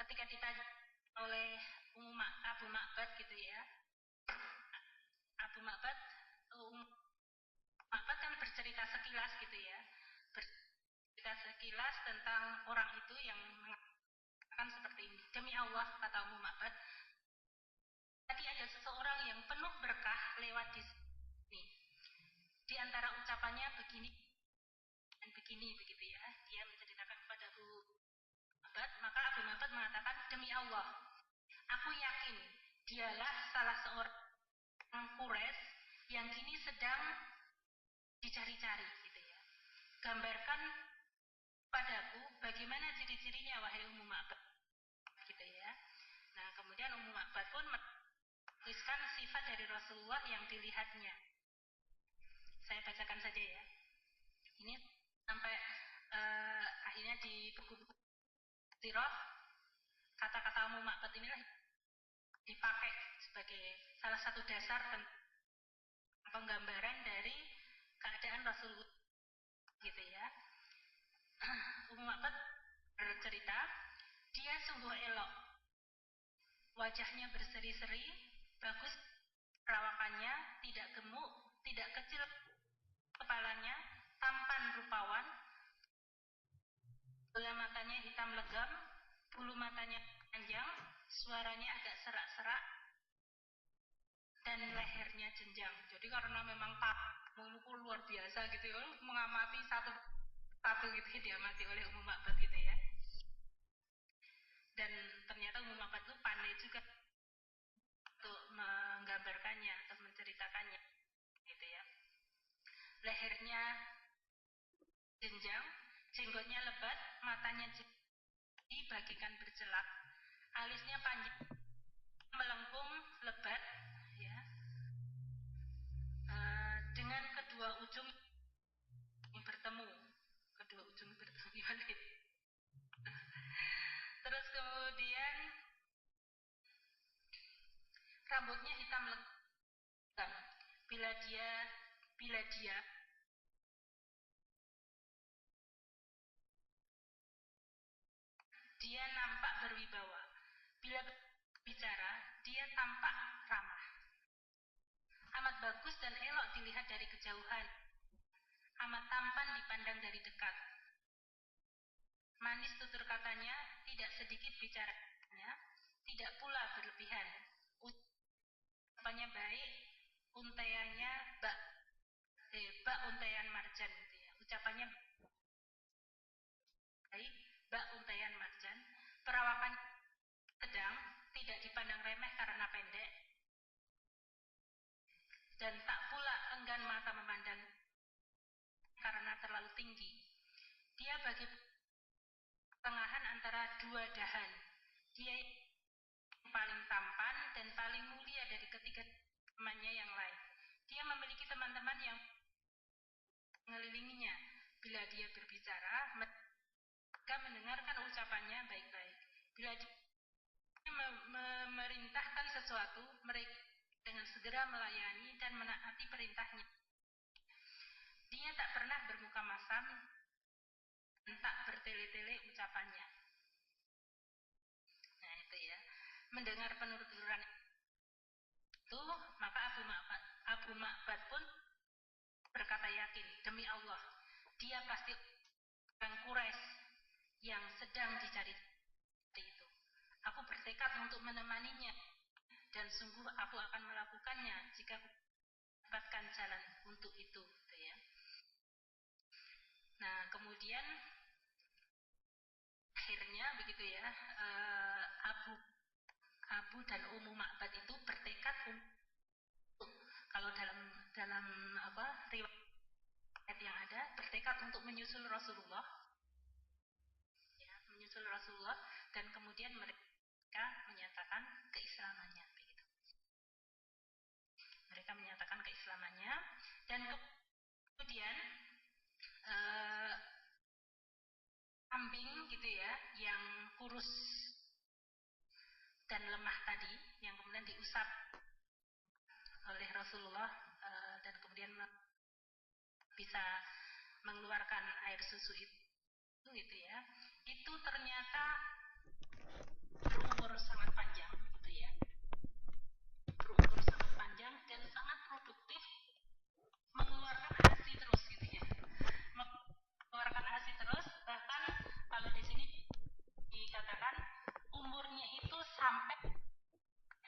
ketika ditanya oleh Abu Ma'bad gitu ya, Abu Ma'bad kan bercerita sekilas gitu ya, bercerita sekilas tentang orang itu yang mengatakan seperti ini, demi Allah kata Ummu Ma'bad, tadi ada seseorang yang penuh berkah lewat di sini. Di antara ucapannya begini dan begini begitu ya, dia menceritakan kepada Abu Ma'bad, maka Abu Ma'bad mengatakan, demi Allah, aku yakin dialah salah seorang Quraisy yang kini sedang dicari-cari gitu ya. Gambarkan padaku bagaimana ciri-cirinya wahai Ummu Ma'bad gitu ya. Nah, kemudian Ummu Ma'bad pun menuliskan sifat dari Rasulullah yang dilihatnya. Saya bacakan saja ya. Ini sampai akhirnya di buku-buku sirah, kata-kata Ummu Ma'bad inilah dipakai sebagai salah satu dasar penggambaran dari keadaan Rasulullah gitu ya. Ummu Ma'bad bercerita, dia sungguh elok, wajahnya berseri-seri, bagus perawakannya, tidak gemuk, tidak kecil kepalanya, tampan rupawan, bola matanya hitam legam, bulu matanya panjang, suaranya agak serak-serak, dan lehernya jenjang. Jadi karena memang mukul luar biasa gitu ya, mengamati satu gitu diamati oleh Ummu Ma'bad gitu ya. Dan ternyata Ummu Ma'bad itu pandai juga menggambarkannya atau menceritakannya gitu ya. Lehernya jenjang, jenggotnya lebat, matanya bagikan bercelak, alisnya panjang, melengkung, lebat, ya, dengan kedua ujung bertemu, gimana ya? Terus kemudian rambutnya hitam legam. Bila dia nampak berwibawa. Bila bicara, dia tampak ramah. Amat bagus dan elok dilihat dari kejauhan. Amat tampan dipandang dari dekat. Manis tutur katanya, tidak sedikit bicaranya, tidak pula berlebihan. Ucapannya baik, untaiannya bak untaian marjan gitu ya. Ucapannya baik, bak untaian marjan. Perawakan sedang, tidak dipandang remeh karena pendek, dan tak pula enggan mata memandang karena terlalu tinggi. Dia bagi pertengahan antara dua dahan. Dia yang paling tampan dan paling mulia dari ketiga temannya yang lain. Dia memiliki teman-teman yang mengelilinginya. Bila dia berbicara, mereka mendengarkan ucapannya baik-baik. Bila dia memerintahkan sesuatu, mereka dengan segera melayani dan menaati perintahnya. Dia tak pernah bermuka masam dan tak bertele-tele ucapannya. Nah itu ya. Mendengar penuturan itu, maka Abu Ma'bad pun berkata yakin, demi Allah, dia pasti orang Quraisy yang sedang dicari itu. Aku bertekad untuk menemaninya, dan sungguh aku akan melakukannya jika aku mendapatkan jalan untuk itu, gitu ya. Nah, kemudian akhirnya begitu ya, Abu dan Ummu Ma'bad itu bertekad untuk, kalau dalam riwayat yang ada, bertekad untuk menyusul Rasulullah, ya, dan kemudian mereka menyatakan keislamannya, begitu. Mereka menyatakan keislamannya, dan kemudian kambing gitu ya, yang kurus dan lemah tadi, yang kemudian diusap oleh Rasulullah, dan kemudian bisa mengeluarkan air susu itu gitu ya, itu ternyata berumur sangat panjang gitu ya, berumur sangat panjang dan sangat produktif, mengeluarkan ASI terus gitu ya, mengeluarkan ASI terus. Bahkan kalau di sini dikatakan umurnya itu sampai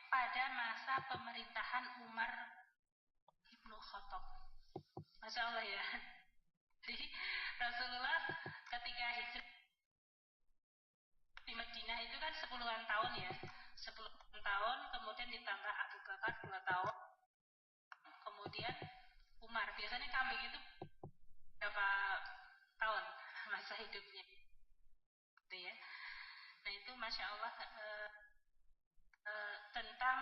pada masa pemerintahan Umar Ibnu Khattab. Masya Allah ya. Jadi Rasulullah ketika hijrah di Madinah itu kan 10-an tahun ya, 10 tahun, kemudian ditambah Abu Bakar 2 tahun, kemudian Umar. Biasanya kambing itu berapa tahun masa hidupnya gitu ya. Nah itu Masya Allah tentang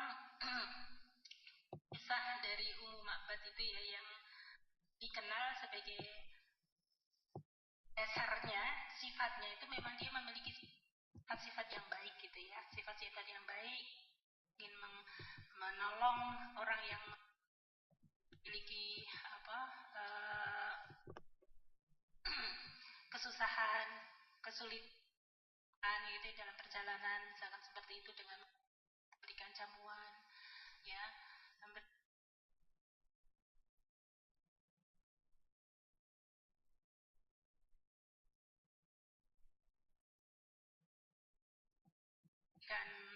kisah dari Ummu Ma'bad itu ya, yang dikenal sebagai dasarnya, sifatnya itu memang dia memiliki sifat-sifat yang baik gitu ya, sifat-sifat yang baik, ingin menolong orang yang memiliki kesusahan, kesulitan gitu dalam perjalanan, misalkan seperti itu, dengan memberikan jamuan ya, memberikan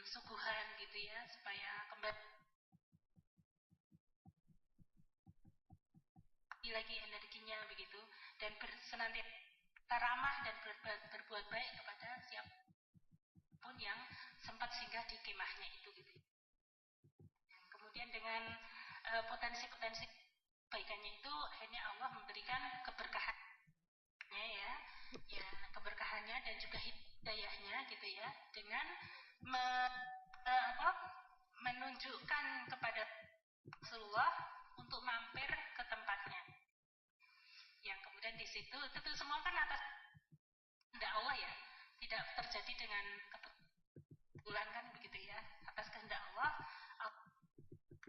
suguhan gitu ya, supaya kembali lagi energinya begitu, dan senantiasa ramah dan berbuat baik kepada siapapun yang sempat singgah di kemahnya itu gitu. kemudian dengan potensi-potensi kebaikannya itu akhirnya Allah memberikan keberkahannya ya, ya keberkahannya dan juga hidayahnya gitu ya, dengan menunjukkan kepada Rasulullah untuk mampir ke tempatnya. Yang kemudian di situ itu semua kan atas kehendak Allah ya, tidak terjadi dengan kebetulan kan begitu ya, atas kehendak Allah.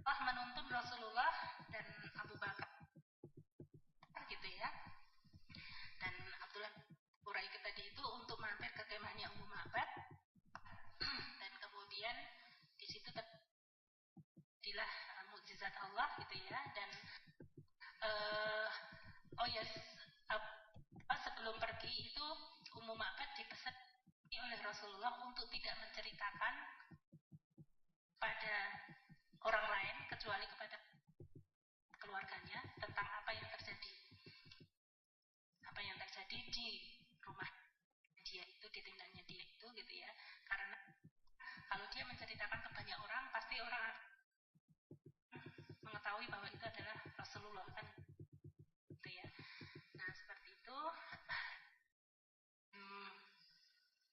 Allah menuntun Rasulullah dan Abu Bakar gitu ya, dan Abdullah Quraisy tadi itu untuk mampir ke kemahnya Ummu Ma'bad, dan kemudian di situ terjadilah mukjizat Allah gitu ya. Dan sebelum pergi itu Ummu Ma'bad dipesan oleh Rasulullah untuk tidak menceritakan pada orang lain kecuali kepada keluarganya tentang apa yang terjadi di rumah dia itu, di tendanya dia itu gitu ya, karena kalau dia menceritakan ke banyak orang pasti orang akan mengetahui bahwa itu adalah Rasulullah kan gitu ya. Nah seperti itu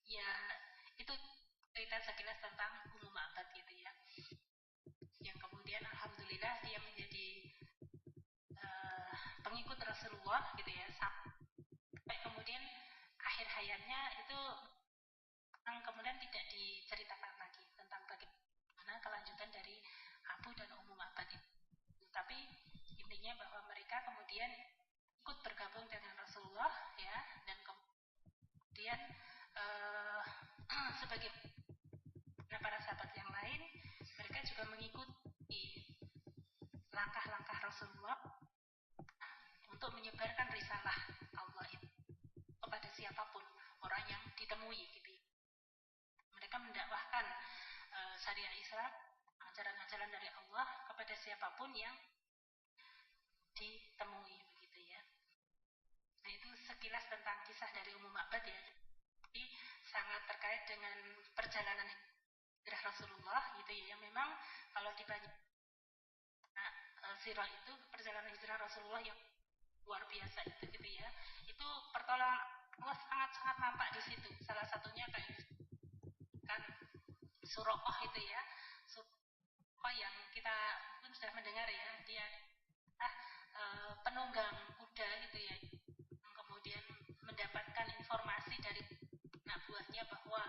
ya, itu cerita sekilas tentang Ummu Ma'bad gitu ya, yang kemudian alhamdulillah dia menjadi pengikut Rasulullah gitu ya, sampai kemudian akhir hayatnya itu kemudian tidak diceritakan lagi tentang bagaimana kelanjutan dari Abu dan Ummu Ma'bad itu. Tapi intinya bahwa mereka kemudian ikut bergabung dengan Rasulullah ya, dan kemudian sebagai para sahabat yang lain, mereka juga mengikuti langkah-langkah Rasulullah untuk menyebarkan risalah Allah itu kepada siapapun orang yang ditemui gitu. Mereka mendakwahkan syariat Islam, ajaran-ajaran dari Allah kepada siapapun yang ditemui begitu ya. Nah itu sekilas tentang kisah dari Ummu Ma'bad ya. Jadi sangat terkait dengan perjalanan hijrah Rasulullah gitu ya. Yang memang kalau dibanyak sirah itu perjalanan hijrah Rasulullah yang luar biasa itu gitu ya. Itu pertolongan Allah sangat-sangat nampak di situ. Salah satunya kayak kan Suraqah itu ya. Suraqah yang kita mungkin sudah mendengar ya, dia penunggang kuda gitu ya, kemudian mendapatkan informasi dari anak buahnya bahwa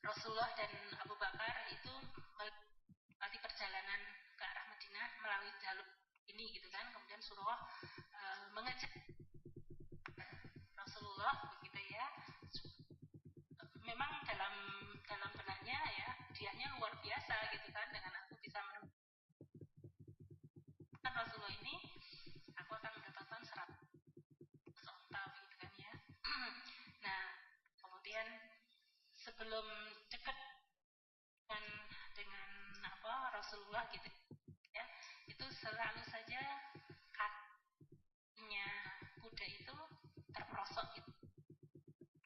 Rasulullah dan Abu Bakar itu melewati perjalanan ke arah Madinah melalui jalur ini gitu kan. Kemudian Suraqah mengecek Rasulullah begitu ya. Memang dalam benaknya ya, dianya luar biasa gitu kan, dengan aku bisa menemukan Rasulullah ini, aku akan mendapatkan 100 onta gitu kan ya. Nah kemudian sebelum dekat dengan Rasulullah gitu ya, itu selalu saja kakinya kuda itu terperosok gitu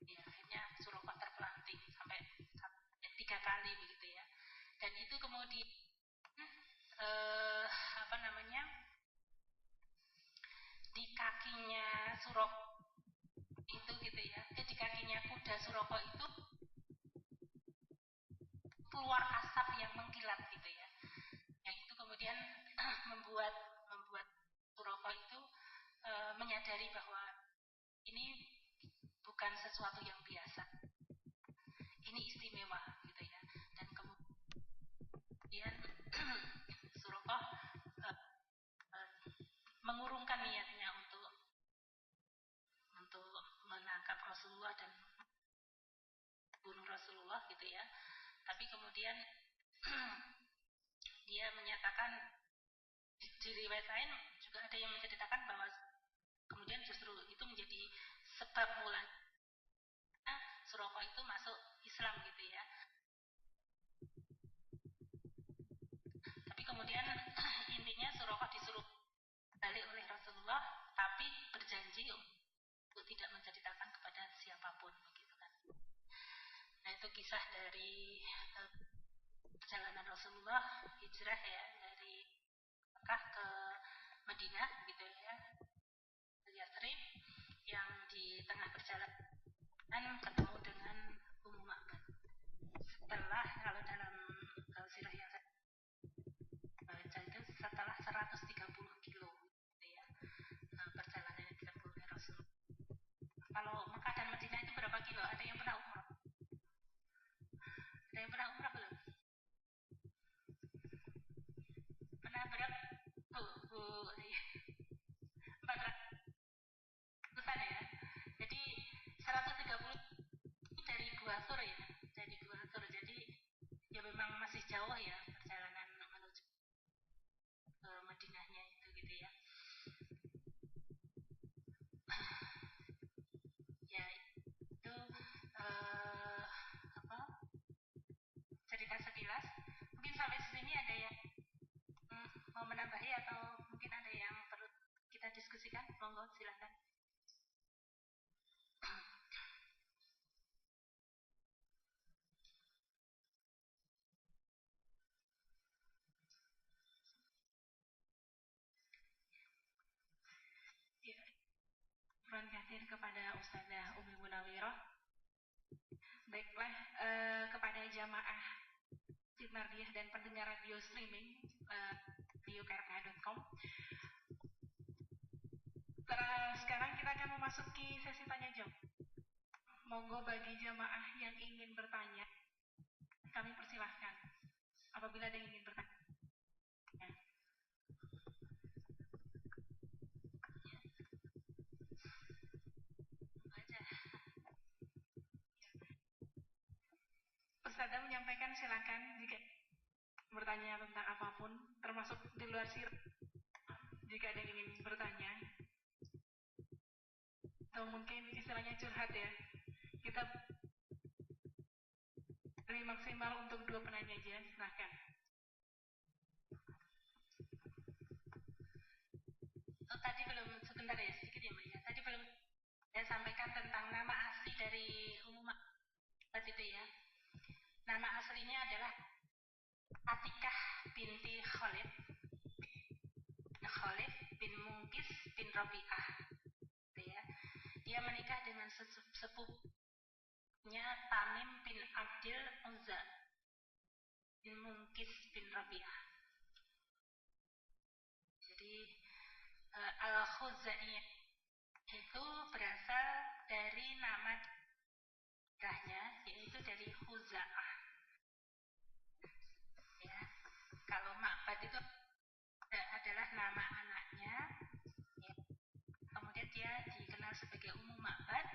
ya, akhirnya Suraqah terpelanting sampai 3 kali begitu ya. Dan itu kemudian di kakinya Suraqah itu gitu ya, di kakinya kuda Suraqah itu keluar asap yang mengkilat gitu ya. Yang itu kemudian membuat Suraqah itu menyadari bahwa ini bukan sesuatu yang biasa, ini istimewa gitu ya. Dan kemudian Suraqah mengurungkan niatnya untuk menangkap Rasulullah dan bunuh Rasulullah gitu ya. Tapi kemudian dia menyatakan, di riwayat lain juga ada yang menceritakan bahwa kemudian justru itu menjadi sebab mulanya Suraqah itu masuk Islam gitu ya. Tapi kemudian intinya Suraqah disuruh balik oleh Rasulullah, tapi berjanji untuk tidak menceritakan kepada siapapun begitu kan. Nah itu kisah dari perjalanan Rasulullah hijrah ya dari Mekah ke Madinah gitu ya, Yathrib, yang di tengah perjalanan ketemu dengan Ummu Ma'bad. Setelah, kalau dalam sirah yang saya baca itu setelah 130 kilo gitu ya, perjalanan yang ditempuh oleh Rasulullah. Kalau Mekah dan Madinah itu berapa kilo? Ada yang pernah umrah? Ada yang pernah umrah belum? Pernah berapa? Oh, 400-an ya. Jadi 130 dari Gua Thur ya, dari Gua Thur. Jadi ya memang masih jauh ya perjalanan menuju ke Madinahnya itu gitu ya. Ya itu apa, cerita sekilas. Mungkin sampai sini ada yang mau menambahi atau mungkin ada yang perlu kita diskusikan? Monggo silakan. Ya, terima kasih kepada Ustazah Umi Munawirah. Baiklah, kepada jamaah Sinardiah dan pendengar radio streaming radiokarma.com. Sekarang kita akan memasuki sesi tanya jawab. Monggo bagi jamaah yang ingin bertanya, kami persilahkan. Apabila ada yang ingin bertanya. Ustazah menyampaikan, silakan jika bertanya tentang apapun, termasuk di luar sirah. Jika ada yang ingin bertanya, atau mungkin istilahnya curhat ya, kita beri maksimal untuk 2 penanya aja, silahkan. Oh, tadi belum, sebentar ya, sedikit ya Mbak ya. Tadi belum saya sampaikan tentang nama asli dari Ummu Ma'bad itu ya. Nama aslinya adalah Atikah binti Khalid bin Mungkis bin Rabi'ah gitu ya. Dia menikah dengan sepupunya Tamim bin Abdil Uzza bin Mungkis bin Rabi'ah. Jadi Al-Khuzaiyah itu berasal dari nama daerahnya, yaitu dari Khuza'ah ya. Kalau Ma'bad itu adalah nama anaknya ya. Kemudian dia dikenal sebagai Ummu Ma'bad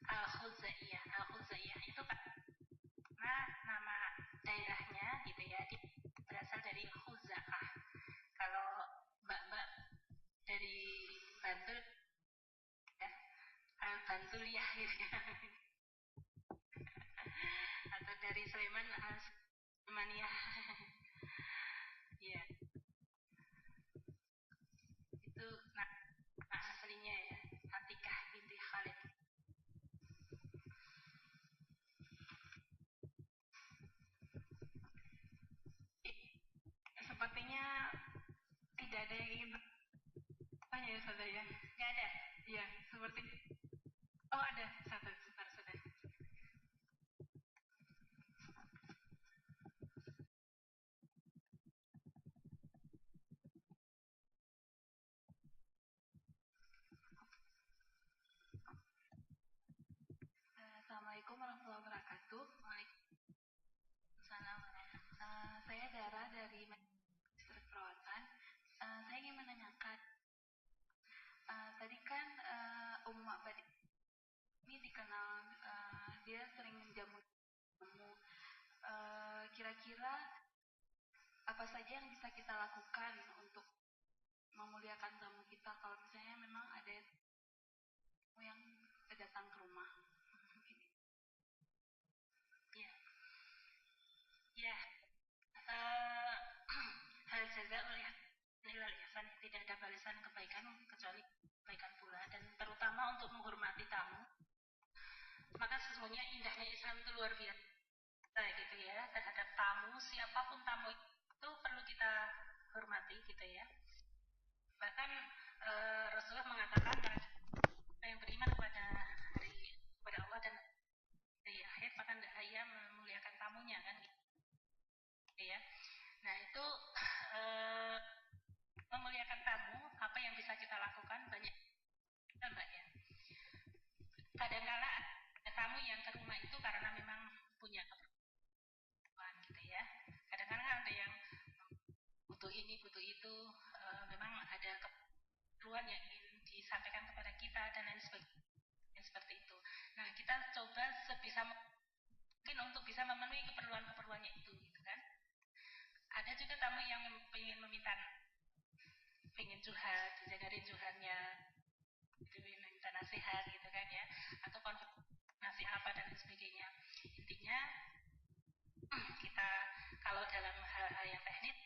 Al-Khuzaiyah. Al-Khuzaiyah itu karena nama daerahnya gitu ya, dia berasal dari Khuza'ah. Kalau mbak-mbak dari Bantul ya, Al-Bantuliyah gitu ya. Atau dari Sleman, Al-Slemaniyah. Ya, itu nama aslinya ya, Atikah binti Khalid. Sepertinya tidak ada yang ingin bertanya ya Ustazah ya. Nggak ada? Iya, seperti. Oh ada, satu, sebentar sudah. Assalamualaikum warahmatullahi wabarakatuh. Waalaikumsalam. Saya Dara dari Distrik Perawatan. Saya ingin menanyakan, tadi kan Ummu Ma'bad ini dikenal dia sering menjamu tamu. Kira-kira apa saja yang bisa kita lakukan untuk memuliakan tamu kita kalau misalnya memang ada tamu yang datang ke rumah? Ya, ya. Hal jazaa'ul ihsan ihsan, tidak ada balasan kebaikan kecuali kebaikan pula, dan terutama untuk menghormati tamu. Maka sesungguhnya indahnya Islam itu luar biasa gitu ya, terhadap tamu, siapapun tamu itu perlu kita hormati gitu ya. Bahkan Rasulullah mengatakan yang beriman kepada Allah dan hari akhir maka ia memuliakan tamunya kan gitu ya. Nah itu memuliakan tamu, apa yang bisa kita lakukan banyak Mbak ya. Kadang-kala ada tamu yang ke rumah itu karena memang punya keperluan gitu ya. Kadang-kadang ada yang butuh ini, butuh itu, memang ada keperluan yang ingin disampaikan kepada kita dan lain sebagainya seperti itu. Nah, kita coba sebisa mungkin untuk bisa memenuhi keperluan-keperluannya itu gitu kan. Ada juga tamu yang ingin meminta pengen curhat, didengarin curhatnya, minta nasihat gitu kan ya, atau konfirmasi apa dan sebagainya. Intinya kita kalau dalam hal-hal yang teknis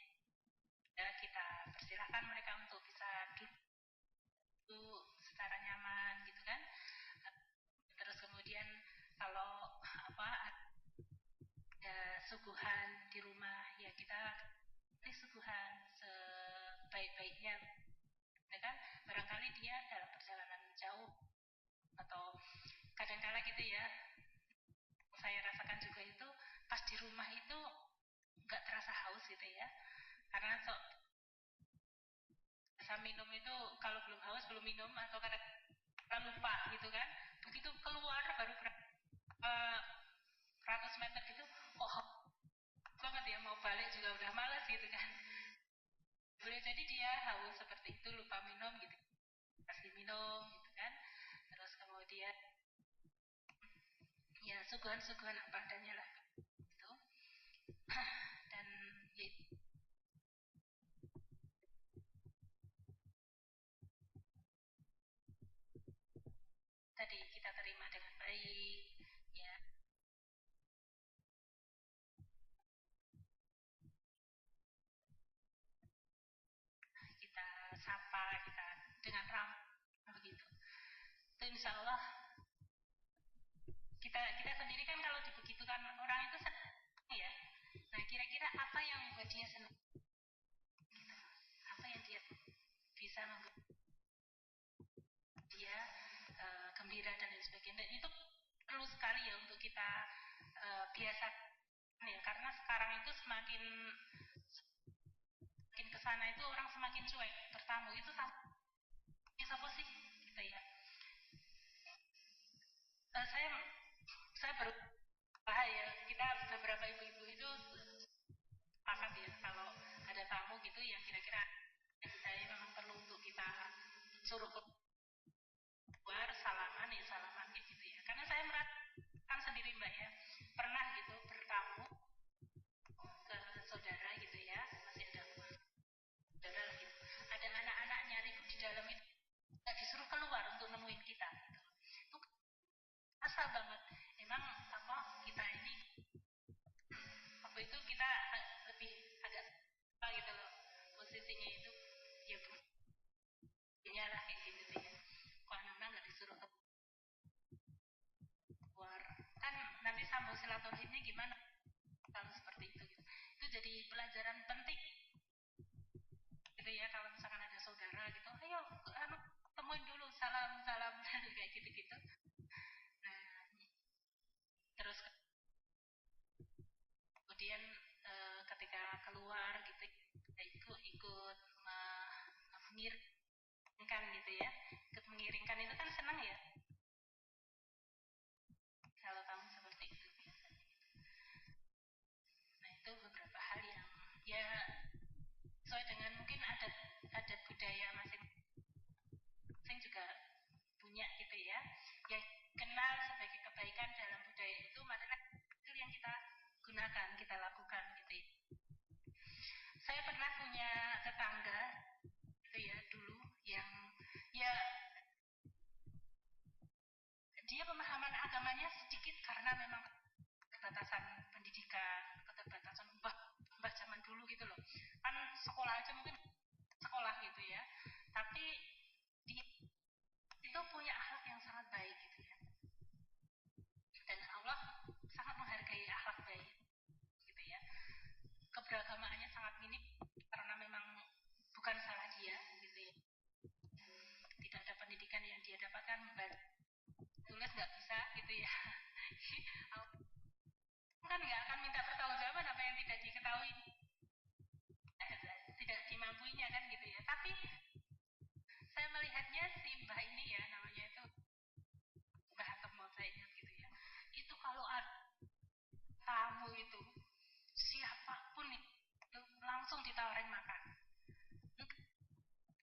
ya kita persilahkan mereka untuk bisa duduk secara nyaman gitu kan. Terus kemudian kalau apa ada suguhan di rumah ya kita beri suguhan sebaik-baiknya ya kan. Barangkali dia dalam perjalanan jauh atau kadang-kala gitu ya, saya rasakan juga itu pas di rumah itu nggak terasa haus gitu ya, karena saya minum itu kalau belum haus belum minum atau kadang lupa gitu kan, begitu keluar baru ratus meter gitu kok banget ya, mau balik juga udah malas gitu kan. Boleh jadi dia haus seperti itu, lupa minum gitu, kasih minum gitu kan. Terus kemudian ya suguhan-suguhan apa adanya lah gitu. Dan ya, tadi kita terima dengan baik ya, kita sapa, kita dengan ramah begitu. Itu insya Allah kita sendiri kan kalau dibegitukan orang itu senang ya. Nah kira-kira apa yang membuat dia senang? Apa yang dia bisa membuat dia gembira dan lain sebagainya. Dan itu perlu sekali ya untuk kita biasakan ya, karena sekarang itu semakin kesana itu orang semakin cuek bertamu itu sama siapa sih gitu ya. Saya baru ya, kita beberapa ibu-ibu itu sepakat ya kalau ada tamu gitu yang kira-kira saya memang perlu untuk kita suruh keluar salaman ya salaman gitu ya, karena saya merasakan sendiri Mbak ya, pernah gitu bertamu ke saudara gitu ya, masih ada saudara gitu, ada anak-anaknya ribut di dalam itu nggak disuruh keluar untuk nemuin kita gitu. Itu asal banget emang apa kita ini waktu itu kita lebih agak apa gitu loh posisinya itu ya punya lah kayak gitu ya, kok anak-anak nggak disuruh keluar kan nanti sambung silaturahimnya gimana kalau seperti itu gitu. Itu jadi pelajaran penting gitu ya, kalau misalkan ada saudara gitu ayo temuin dulu salam salam kayak gitu-gitu. Nah terus kemudian ketika keluar gitu kita ikut mengiringkan gitu ya, ikut mengiringkan itu kan senang ya kalau kamu seperti itu biasanya. Nah itu beberapa hal yang ya sesuai dengan mungkin adat budaya masing-masing juga punya gitu ya, yang kenal sebagai kebaikan dalam budaya itu adalah itu yang kita gunakan, kita lakukan gitu ya. Saya pernah punya tetangga gitu ya dulu yang ya dia pemahaman agamanya sedikit karena memang keterbatasan pendidikan, keterbatasan mbah zaman dulu gitu loh. Kan sekolah aja mungkin sekolah gitu ya. Tapi dia itu punya akhlak yang sangat baik gitu ya. Dan Allah sangat menghargai akhlak baik. gitu ya. Kan nggak akan minta pertanggungjawaban apa yang tidak diketahui, tidak dimampuinya kan gitu ya. Tapi saya melihatnya si Mbah ini ya, namanya itu Mbah Temo, saya ingat gitu ya. Itu kalau ada tamu itu, siapapun itu langsung ditawarin makan.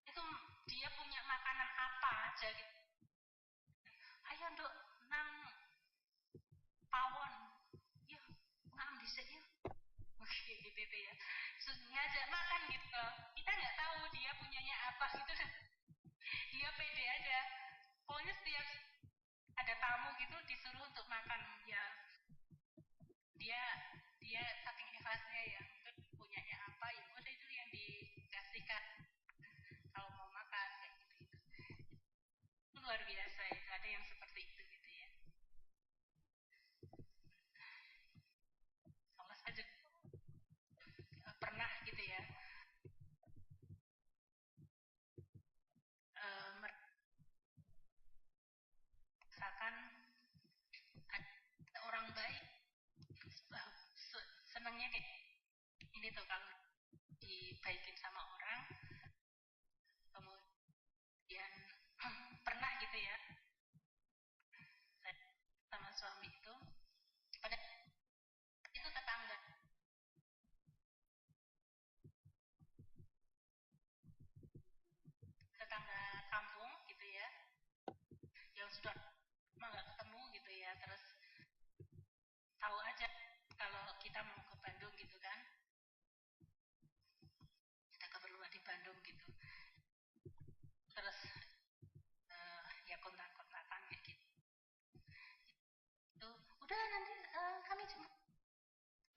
Itu dia punya makanan apa aja gitu. Ayo nduk nang pawon. Ya, ngam dhisik ya. Oke, gitu ya. Ngajak makan gitu. Kita nggak tahu dia punyanya apa gitu. Dia pede aja. Pokoknya setiap ada tamu gitu disuruh untuk makan, ya dia dia saking ikhlasnya ya, mungkin punyanya apa ya udah itu yang dikasihkan kalau mau makan kayak gitu. Itu luar biasa ya, ada yang seperti itu gitu ya. Kalau saya juga pernah gitu ya, merasakan ada orang baik senangnya kayak ini tuh kalau dibaikin sama orang, kemudian pernah gitu ya, saya sama suami itu pada itu tetangga tetangga kampung gitu ya, yang sudah lama nggak ketemu gitu ya, terus tahu aja kalau kita mau ke Bandung gitu kan, ada keperluan di Bandung gitu, terus ya kontak-kontakan kayak gitu. Itu udah nanti kami jemput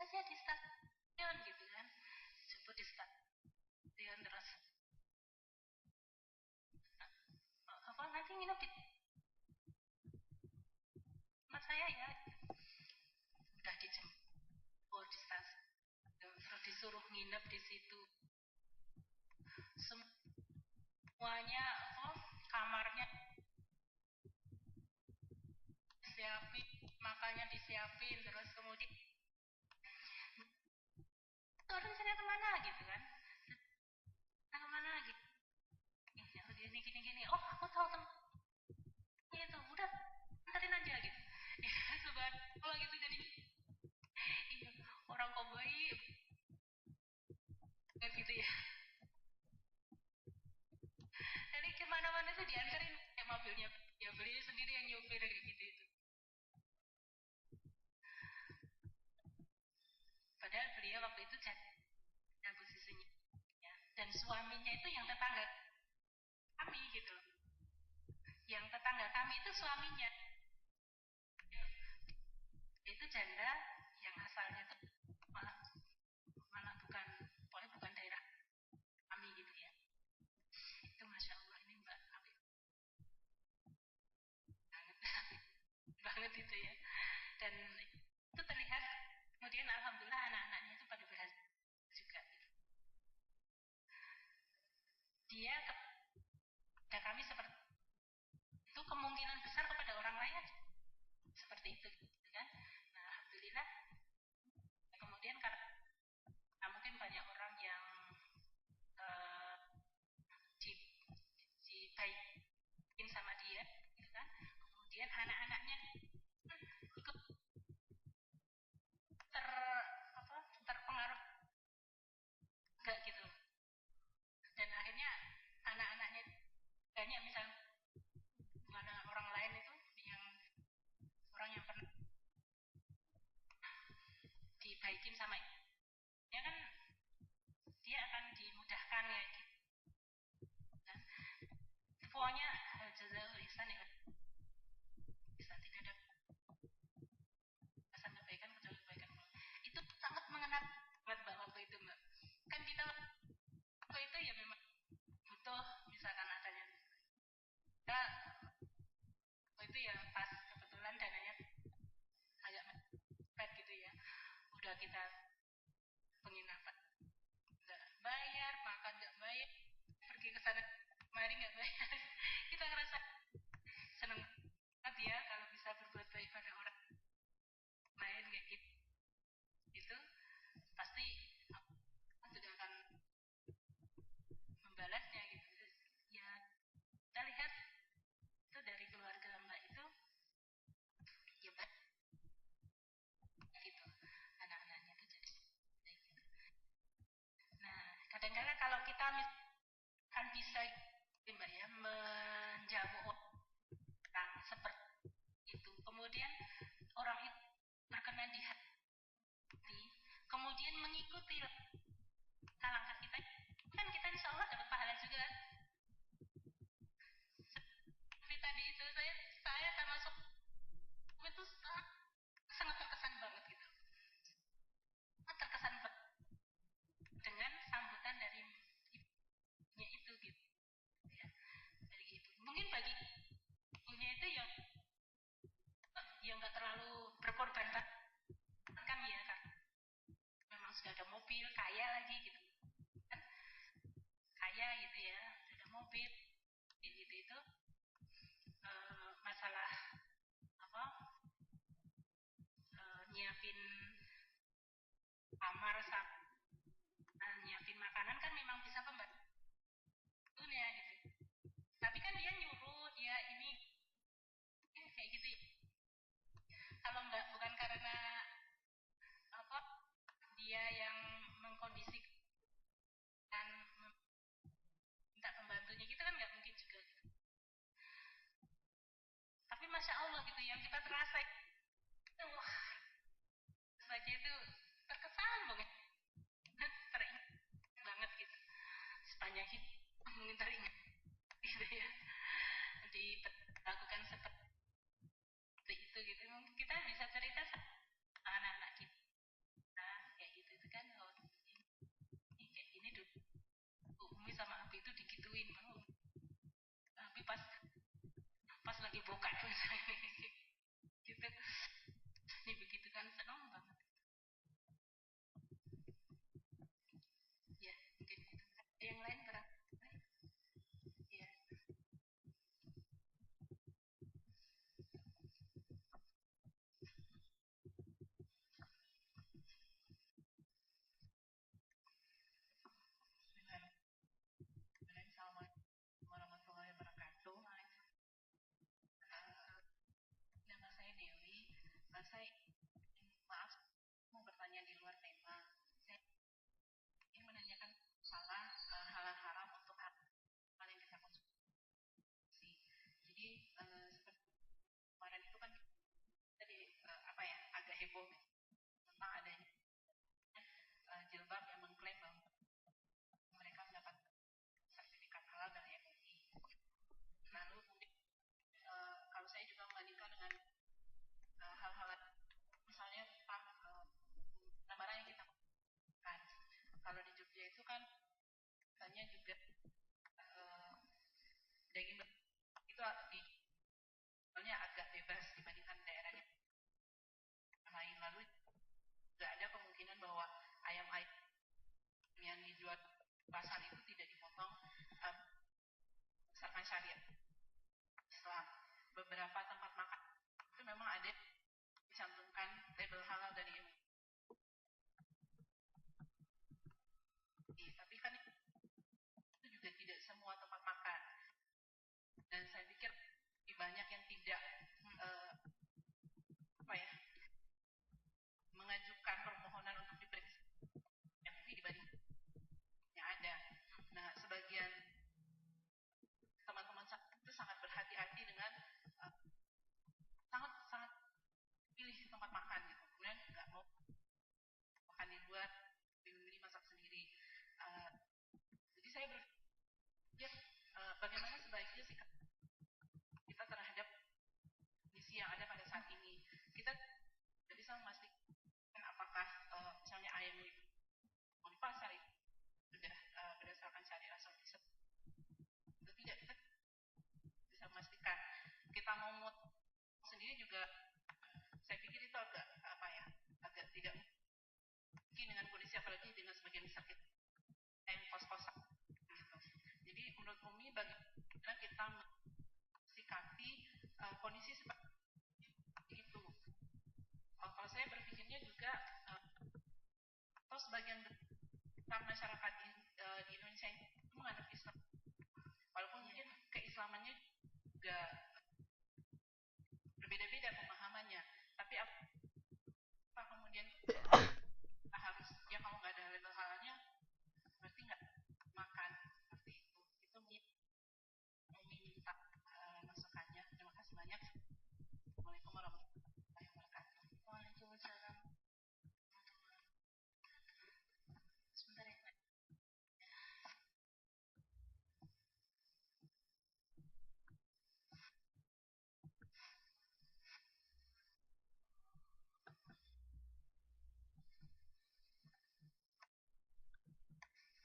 aja di stasiun gitu kan, jemput di stasiun, terus apa nanti nginep di tempat saya ya, udah dijemput di stasiun, terus disuruh nginep di situ, semuanya oh kamarnya disiapin, makannya disiapin, terus kemudian tuh rencana kemana gitu kan, nah kemana gitu, gini gini gini, oh aku tahu tempatnya itu, udah anterin aja gitu. Ya subhanallah gitu, jadi iya, orang kok baik gitu ya, jadi kemana-mana tuh dianterin kayak mobilnya ya, beli sendiri yang nyopir kayak gitu itu, padahal beliau waktu itu janda posisinya ya. Dan suaminya itu yang tetangga kami gitu loh, yang tetangga kami itu suaminya itu janda yang asalnya tuh malah malah bukan, pokoknya bukan daerah kami gitu ya. Itu masya Allah ini Mbak Afif banget banget itu ya. Dan itu terlihat kemudian alhamdulillah anak-anaknya itu pada berhasil juga gitu. Dia kepada kami seperti itu, kemungkinan besar kepada orang lain seperti itu gitu kan. Nah alhamdulillah kemudian karena mungkin banyak orang yang uh, di, dibaikin sama dia gitu kan, kemudian anak-anaknya ikut ter apa terpengaruh enggak gitu, dan akhirnya anak-anaknya banyak misalnya dengan orang lain itu bagi ibunya itu yang nggak terlalu berkorban kan ya, karena memang sudah ada mobil, kaya lagi gitu kan, kaya gitu ya, sudah ada mobil gitu itu masalah apa nyiapin kamar sama nyiapin makanan kan memang bisa pembantunya gitu, tapi kan dia nyuruh dia ini kayak gitu ya. Kalau nggak bukan karena apa dia yang mengkondisikan minta pembantunya gitu kan nggak mungkin juga gitu. Tapi masya Allah gitu yang kita terasa itu wah saja itu terkesan banget, teringat banget gitu sepanjang hidup mungkin teringat gitu ya, dilakukan seperti itu gitu. Mungkin kita bisa cerita sama anak-anak kita kayak gitu itu kan, oh ini kayak gini dulu Umi sama Abi itu digituin bang, Abi pas lagi buka gitu ini begitu kan, seneng banget ya. Mungkin itu yang lain barangkali ya. Assalamualaikum warahmatullahi wabarakatuh. Nama saya Dewi. Saya maaf mau bertanya di luar tema. Saya ingin menanyakan masalah halal haram untuk hal yang kita konsumsi. Jadi seperti kemarin itu kan dari apa ya agak heboh tentang adanya jilbab yang mengklaim bahwa mereka mendapat sertifikat halal dari MUI. Lalu kemudian kalau saya juga membandingkan dengan hal-hal misalnya tentang barang yang kita makan. Kalau di Jogja itu kan misalnya juga daging itu dijualnya agak bebas dibandingkan daerahnya lain. Lalu juga ada kemungkinan bahwa ayam-ayam yang dijual di pasar itu tidak dipotong berdasarkan syariat Islam. Beberapa tempat makan itu memang ada dicantumkan label halal dari MUI, tapi kan itu juga tidak semua tempat makan, dan saya pikir lebih banyak yang tidak apa ya mengajukan permohonan untuk diperiksa MUI dibanding yang ada. Nah, sebagian teman-teman itu sangat berhati-hati dengan sangat pilih tempat makan gitu, kemudian nggak mau makan di luar, pilih masak sendiri. Jadi saya berpikir bagaimana sebaiknya sikap kita terhadap kondisi yang ada pada saat ini. Kita tidak bisa memastikan apakah misalnya ayam yang di pasar itu sudah berdasarkan syariat atau tidak. Kita bisa memastikan. Kita mau sendiri juga saya pikir itu agak apa ya, agak tidak mungkin dengan kondisi, apalagi dengan sebagian besar kita yang kos-kosan gitu. Jadi menurut Umi bagaimana kita mensikapi kondisi seperti itu? Kalau saya berpikirnya juga atau sebagian besar masyarakat di Indonesia itu menganut Islam, walaupun mungkin keislamannya juga berbeda-beda pemahamannya, tapi apa kemudian harus ya kalau nggak ada label halalnya berarti nggak makan seperti itu. Itu minta masukannya. Terima kasih banyak. Assalamualaikum warahmatullahi wabarakatuh. Waalaikumsalam. Sebentar ya Pak.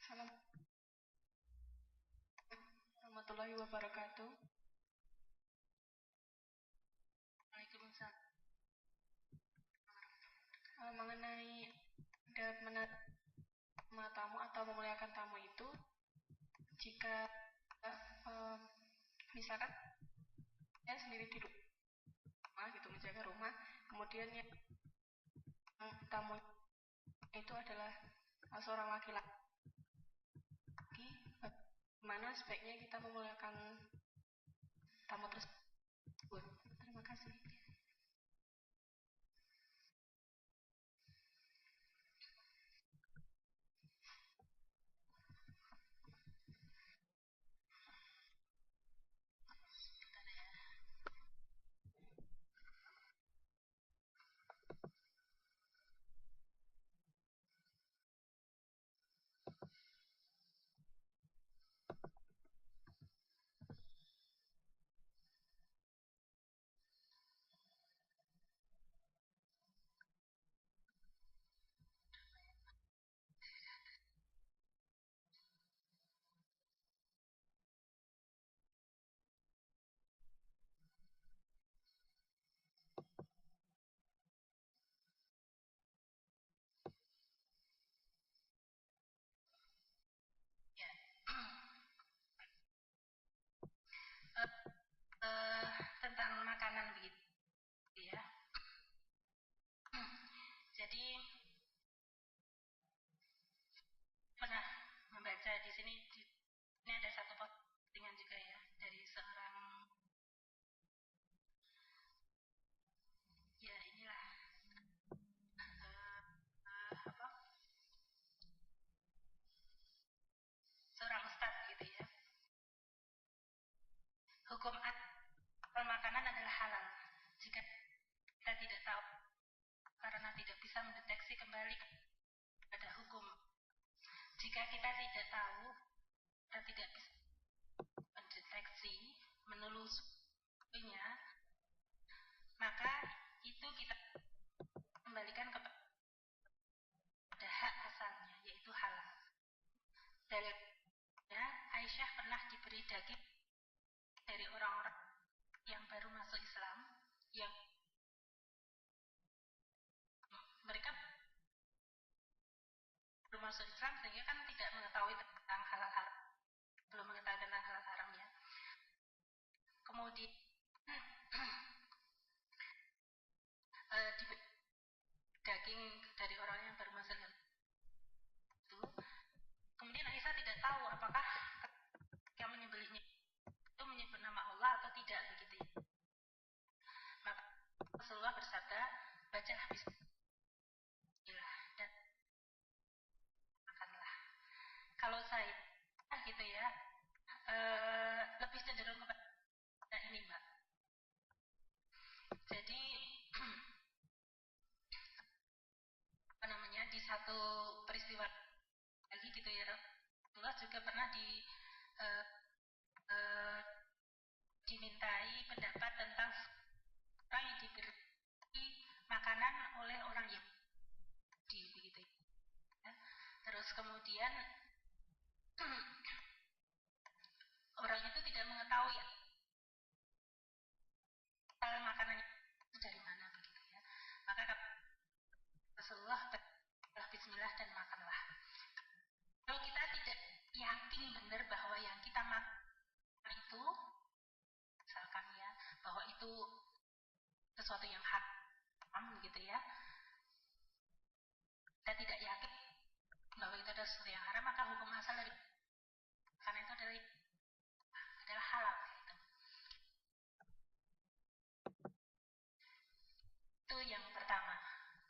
Assalamualaikum warahmatullahi wabarakatuh. menerima tamu atau memuliakan tamu itu jika misalkan saya sendiri di rumah gitu menjaga rumah, kemudian yang tamu itu adalah seorang laki-laki, bagaimana sebaiknya kita memuliakan tamu tersebut. Terima kasih. Tentang makanan begitu ya. Jadi pernah membaca di sini ada satu postingan juga ya dari seorang ya inilah apa seorang ustadz gitu ya. Hukum asal makanan adalah halal jika kita tidak tahu karena tidak bisa mendeteksi kembali pada hukum. Jika kita tidak tahu, kita tidak bisa mendeteksi, menelusurnya, maka itu kita kembalikan kepada hak asalnya, yaitu halal. Dalilnya, Aisyah pernah diberi daging dari orang-orang yang baru masuk Islam, yang mereka baru masuk Islam sehingga kan tidak mengetahui tentang halal haram, belum mengetahui tentang halal haram ya. Kemudian daging dari orang yang baru masuk Islam itu, kemudian Aisyah tidak tahu apakah ketika menyembelihnya itu menyebut nama Allah atau tidak begitu ya. Maka Rasulullah bersabda, bacalah bismillah dan makanlah. Kalau saya gitu ya, lebih cenderung kepada ini Mbak. Jadi apa namanya, di satu peristiwa lagi gitu ya, Rasulullah juga pernah dimintai pendapat tentang orang yang diberi makanan oleh orang Yahudi begitu ya. Terus kemudian orang itu tidak mengetahui asal makanannya itu dari mana begitu ya. Maka Rasulullah bacalah bismillah dan makanlah. Kalau kita tidak yakin benar bahwa yang kita makan itu misalkan ya, bahwa itu sesuatu yang haram gitu ya, kita tidak yakin bahwa itu adalah sesuatu yang haram, maka hukum asal dari karena itu adalah halal gitu. Itu yang pertama.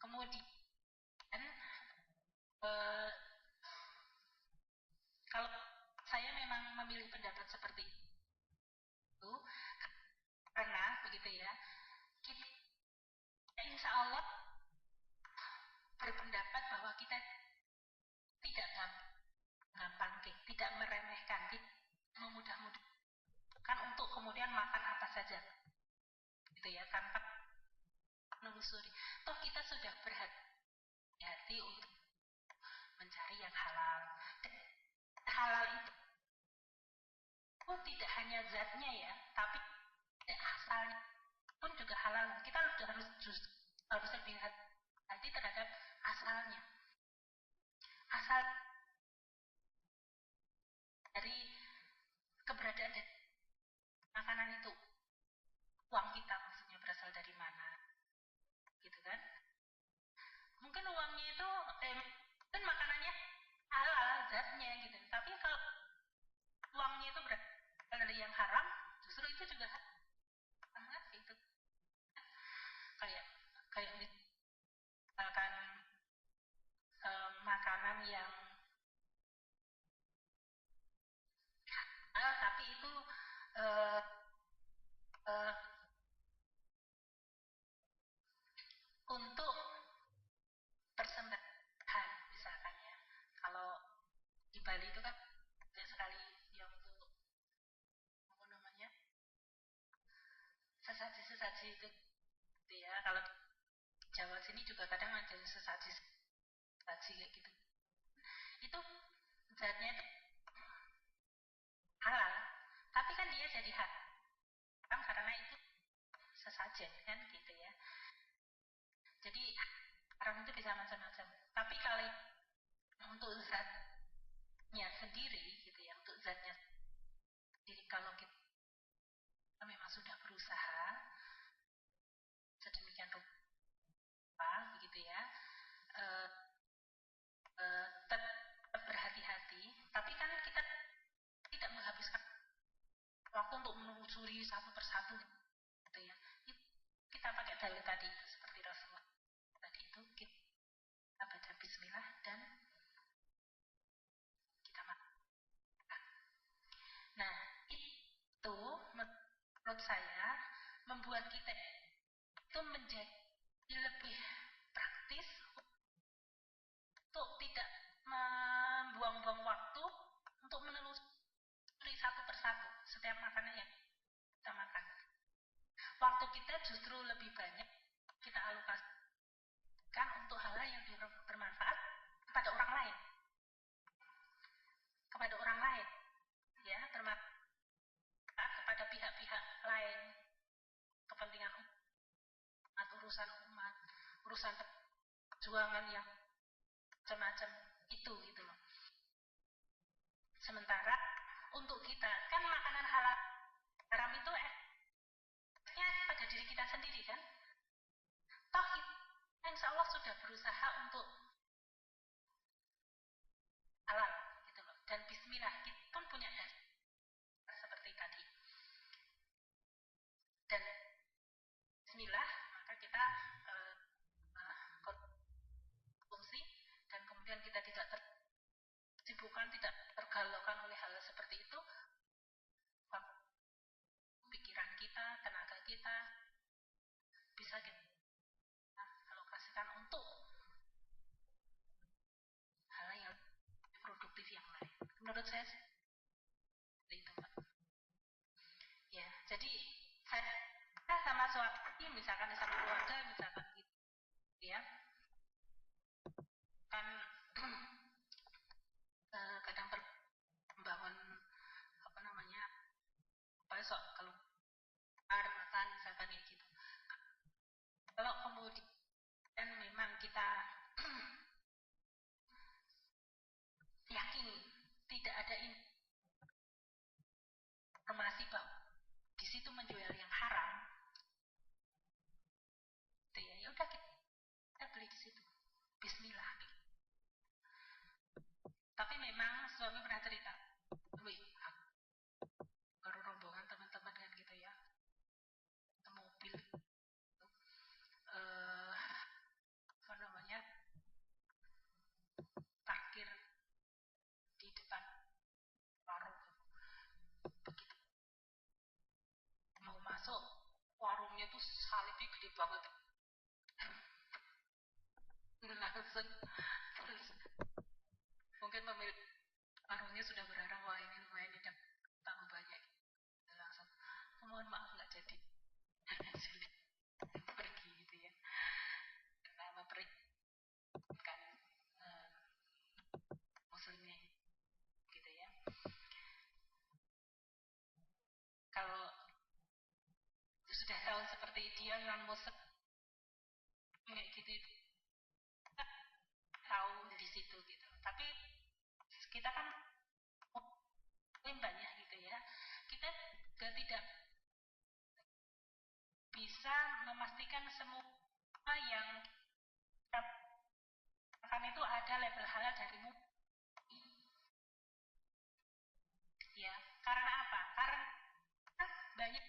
Kemudian kalau saya memang memilih pendapat seperti itu karena begitu ya, kita insya Allah berpendapat bahwa kita tidak gampang, tidak meremehkan, tidak memudah-mudahkan untuk kemudian makan apa saja gitu ya, tanpa menelusuri. Toh kita sudah berhati-hati untuk mencari yang halal. Dan halal itu tidak hanya zatnya ya, tapi asalnya pun juga halal. Kita harus lebih hati terhadap asalnya. asal dari keberadaan dari makanan itu, uang kita maksudnya berasal dari mana, gitu kan? Mungkin uangnya itu mungkin makanannya halal zatnya gitu, tapi kalau uangnya itu berasal dari yang haram, justru itu juga haram gitu. Kayak kayak misalkan makanan yang halal tapi itu uh, uh, untuk persembahan misalkan ya. Kalau di Bali itu kan banyak sekali yang untuk apa namanya sesaji-sesaji itu gitu ya. Kalau di Jawa sini juga kadang ada sesaji-sesaji kayak gitu. Itu zatnya itu halal, tapi kan dia jadi haram karena itu sesajen kan gitu ya. Jadi haram itu bisa macam-macam. Tapi kalau untuk zatnya sendiri gitu ya, untuk zatnya sendiri kalau kita memang sudah berusaha sedemikian rupa begitu ya, tetap berhati-hati. Tapi kan kita tidak menghabiskan waktu untuk menelusuri satu persatu gitu ya. Kita pakai dalil tadi itu seperti Rasulullah tadi itu, kita baca bismillah dan kita makan. Nah, itu menurut saya membuat kita itu menjadi lebih praktis untuk tidak membuang-buang waktu untuk menelusuri satu persatu setiap makanan yang kita makan. Waktu kita justru lebih banyak kita alokasikan untuk hal-hal yang bermanfaat kepada orang lain. Kepada orang lain, ya, bermanfaat kepada pihak-pihak lain, kepentingan umat, urusan perjuangan yang macam-macam itu gitu loh. Sementara untuk kita kan makanan halal haram itu efeknya pada diri kita sendiri kan. Toh kita insya Allah sudah berusaha untuk halal gitu loh. Dan bismillah kita pun punya dasar seperti tadi. Dan bismillah maka kita konsumsi dan kemudian kita tidak tersibukkan, tidak tergalaukan oleh hal seperti itu. Pikiran kita, tenaga kita bisa kita alokasikan untuk hal yang produktif yang lain. Menurut saya seperti itu, Pak. Ya, jadi saya sama suami, misalkan sama keluarga, misalkan gitu, ya, kan kadang membangun apa namanya, besok kalau makan misalkan kayak gitu. Kalau kemudian memang kita yakin tidak ada informasi bahwa di situ menjual yang haram, gitu ya, ya udah kita beli di situ. Bismillah. Gitu. Tapi memang suami pernah cerita, wih, baru rombongan teman-teman kan gitu ya, mobil, apa namanya, parkir di depan warung. Begitu mau masuk warungnya tuh salibnya gede banget. Langsung terus mungkin pemilik warungnya sudah berharap wah ini lumayan tidak tambah banyak. Langsung mohon maaf nggak jadi pergi gitu ya. Kenapa kan muslimnya gitu ya. Kalau sudah tahu seperti dia non muslim kayak gitu, tahu di situ gitu. Tapi kita kan banyak gitu ya, kita juga tidak bisa memastikan semua yang kita makan itu ada label halal dari ya. Karena apa? Karena banyak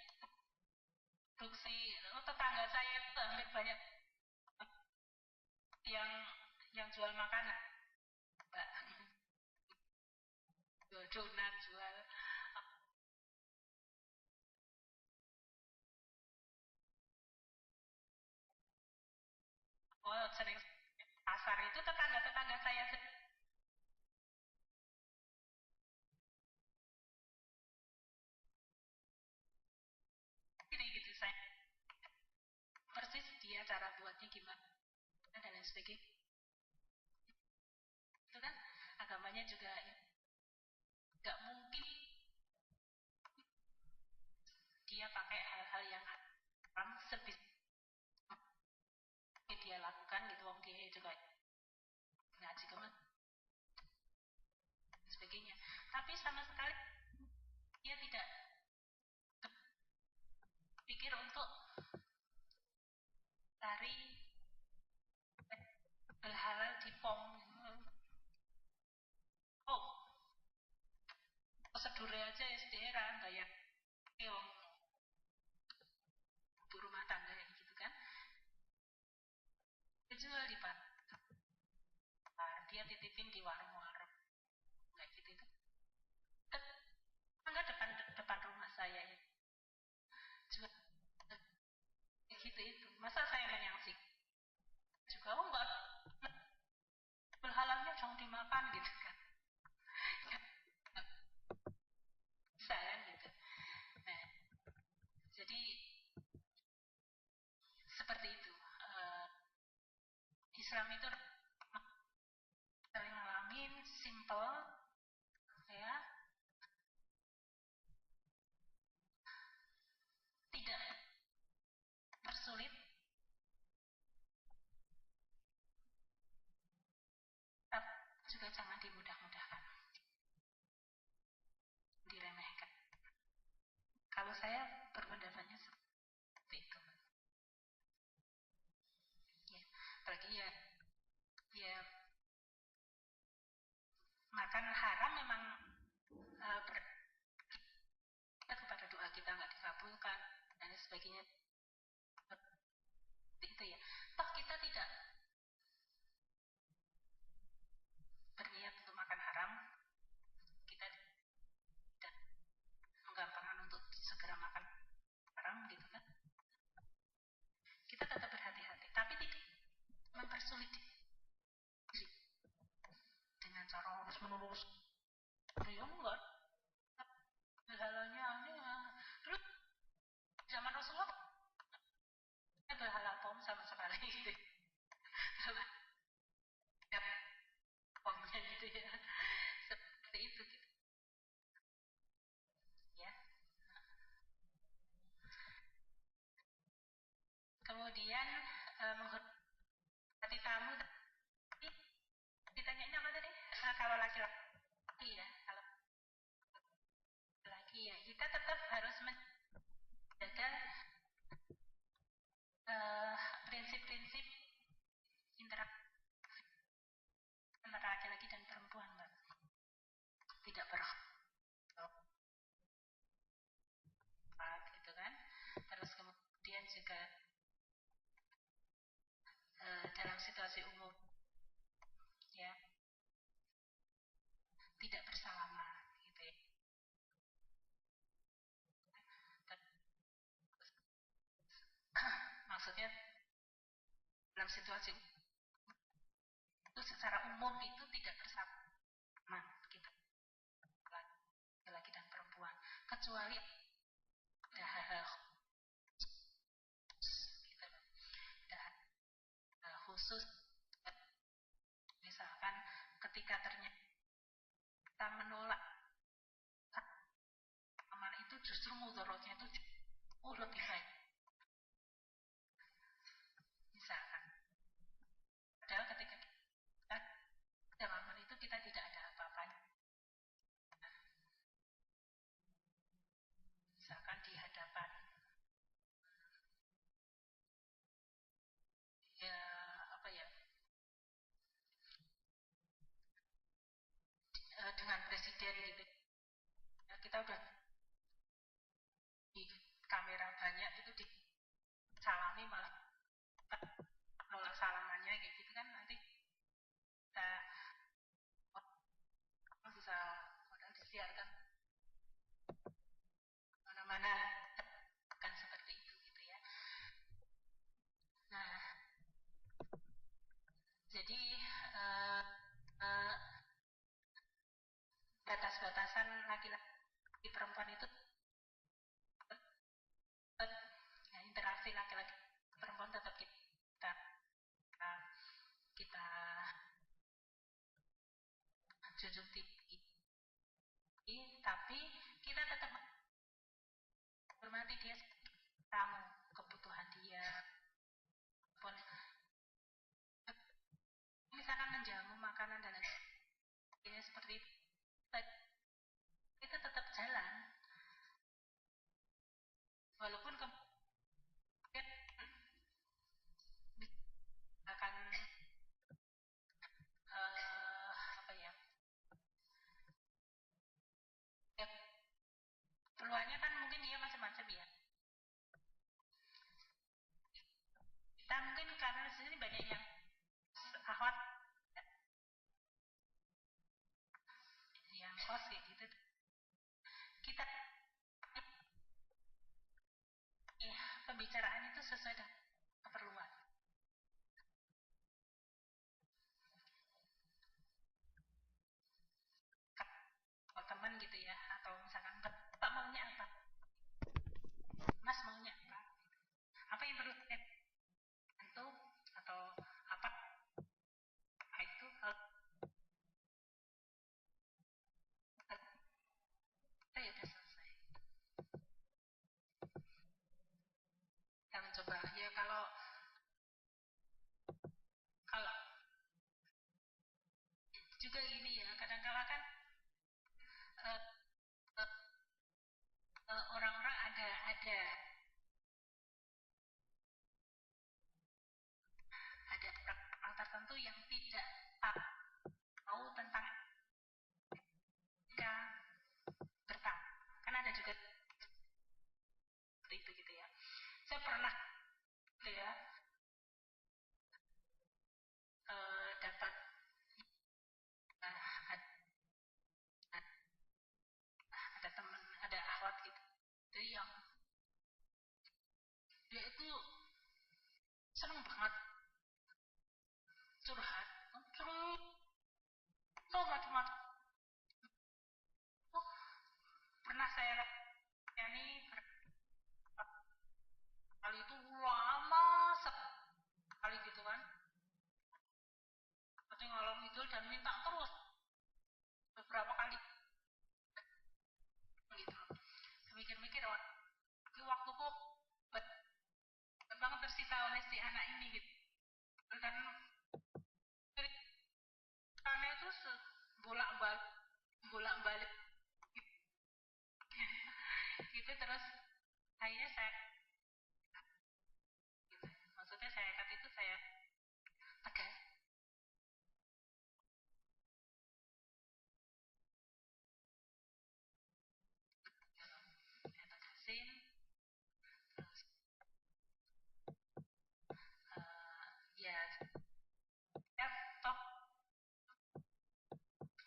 produksi tetangga saya itu hampir banyak yang jual makanan, Mbak. Jual donat, jual sering pasar itu tetangga-tetangga saya sendiri gitu. Saya persis dia cara buatnya gimana dan lain sebagainya. Itu kan agamanya juga nggak mungkin dia pakai hal-hal yang haram sebisa dia lakukan gitu. Wong dia juga ngaji kemen dan sebagainya. Tapi sama sekali dia tidak pikir untuk cari hal-hal di pom. Oh, prosedurnya aja SDR bayar wong ibu rumah tangga gitu kan. Dia jual di pasar, dia titipin di warung-warung kayak gitu itu. Tetangga depan depan rumah saya ya. Jual gitu itu. Masa saya menyaksikan juga, oh enggak, berhalalnya jangan dimakan gitu kan. Bisa kan gitu. Nah, jadi seperti itu. Islam itu saling ngalamin, simple, ya, tidak tersulit, tapi juga jangan dimudah-mudahkan, diremehkan. Kalau saya berpendapatnya seperti itu. Ya, apalagi ya, ya makan haram memang kepada doa kita nggak dikabulkan dan sebagainya. Itu ya. Toh kita tidak berniat untuk makan haram, kita tidak menggampangkan untuk segera makan haram gitu kan. Kita tetap berhati-hati, tapi tidak mempersulit diri dengan cara harus menulis. Ya enggak, halalnya ini dulu zaman Rasulullah berhalal pom sama sekali gitu. Pomnya gitu ya. Seperti itu gitu. Ya. Kemudian menghormati tamu, tapi ditanyain apa tadi? Kalau laki-laki ya, kalau laki ya kita tetap harus menjaga prinsip-prinsip interaksi antara laki-laki dan perempuan, Mbak. Tidak berhormat gitu kan. Terus kemudian juga dalam situasi umum ya tidak bersalaman gitu ya. Maksudnya dalam situasi itu secara umum itu tidak bersalaman kita laki-laki dan perempuan, kecuali ada hal-hal gitu, ada hal khusus misalkan ketika ternyata kita menolak aman itu justru mudaratnya itu lebih baik misalkan. Padahal ketika kita dalam aman itu kita presiden gitu ya, kita udah di kamera banyak itu disalami malah nolak salamannya kayak gitu kan, nanti kita bisa disiarkan mana-mana kan seperti itu gitu ya. Nah, jadi batas-batasan laki-laki perempuan itu ya, interaksi laki-laki perempuan tetap kita kita junjung tinggi, tapi kita tetap hormati dia tamu, kebutuhan dia pun misalkan menjamu makanan dan lain-lain seperti itu, kita tetap jalan walaupun kemudian akan apa ya, ya peluangnya kan mungkin dia macam-macam ya. Kita mungkin karena di sini banyak yang ahwat yang kos kayak gitu, kita ya, pembicaraan itu sesuai dengan keperluan. Kalau teman gitu ya, atau misalkan Pak maunya apa, Mas maunya apa yang perlu saya bantu atau apa itu kita ya udah selesai. Kita mencoba ya, kalau juga ini ya, kadang-kala kan orang-orang ada orang tertentu yang tidak tahu tentang etika bertamu, kan ada juga seperti itu gitu ya. Saya pernah gitu ya dapat ada teman, ada ahwat gitu, jadi yang dia itu seneng banget curhat, cerita macam-macam. Oh, pernah saya layani kali itu lama sekali gitu kan, seperti ngalor ngidul dan minta terus beberapa kali gitu. Mikir-mikir waktuku banget tersita oleh si anak ini gitu, dan ceritanya itu bolak-balik gitu. Terus akhirnya saya gitu, maksudnya saya kata itu saya tegas, saya tegasin. Terus ya toh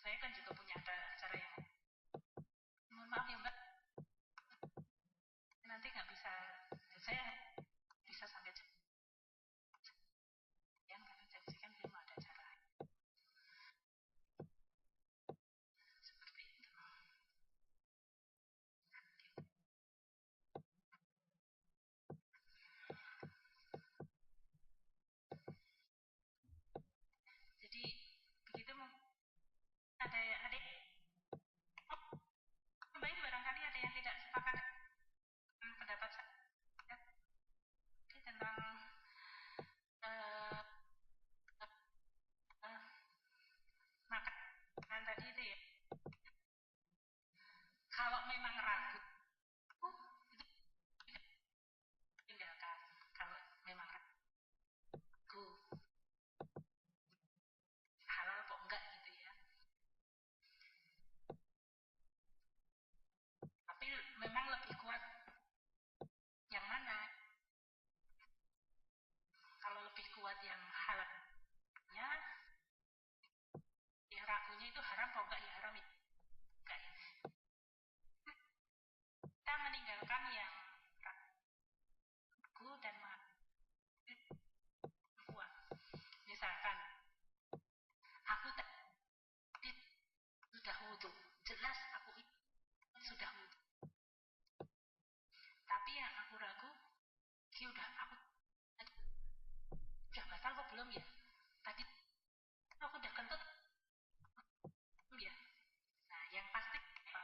saya kan juga punya ada acara yang, mohon maaf ya Mbak, nanti nggak bisa Ki udah batal kok belum ya? Tadi aku udah kentut belum ya? Nah, yang pasti apa?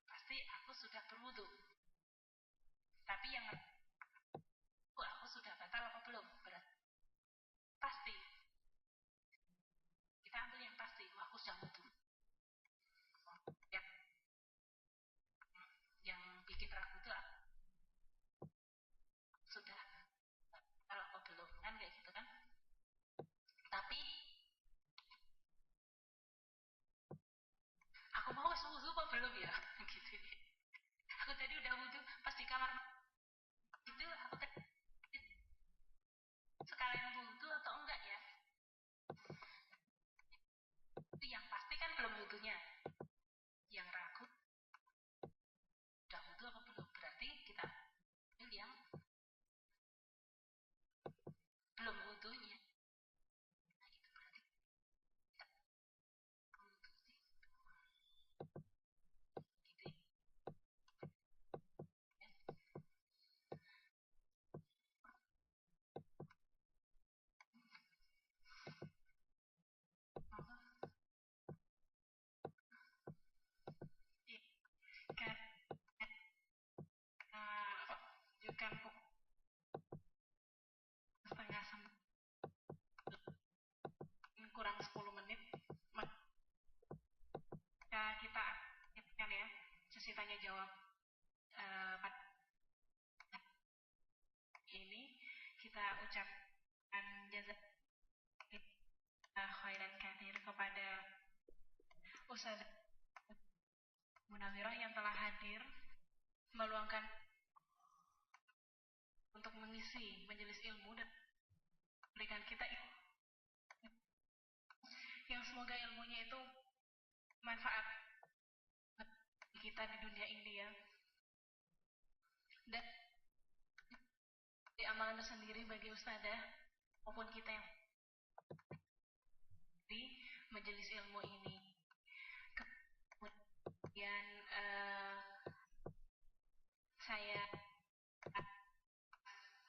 Pasti aku sudah berwudu. Tapi yang aku sudah batal apa belum? Berarti pasti. Kita ambil yang pasti. Wah, aku sudah wudu. Yang, yang bikin ragu itu sudah batal apa belum? Kan kayak gitu kan? Tapi aku mau wudu apa belum ya? Gitu. Aku tadi udah wudu pas di kamar itu aku tadi sekalian wudu atau enggak ya? Itu yang pasti kan belum wudunya. Yang ragu udah wudu apa belum? Berarti kita ambil yang belum wudunya. Nah, gitu berarti kita wudu sih. Gitu ya. Karena juga setengah kurang 10 menit maka kita kan ya sesi tanya jawab pada ini kita ucapkan jazakallahu khairan katsir kepada Ustaz Munawirah yang telah hadir meluangkan untuk mengisi majelis ilmu dan memberikan kita yang semoga ilmunya itu manfaat kita di dunia ini ya, dan di amalan sendiri bagi ustadzah maupun kita yang di majelis ilmu ini. Kemudian saya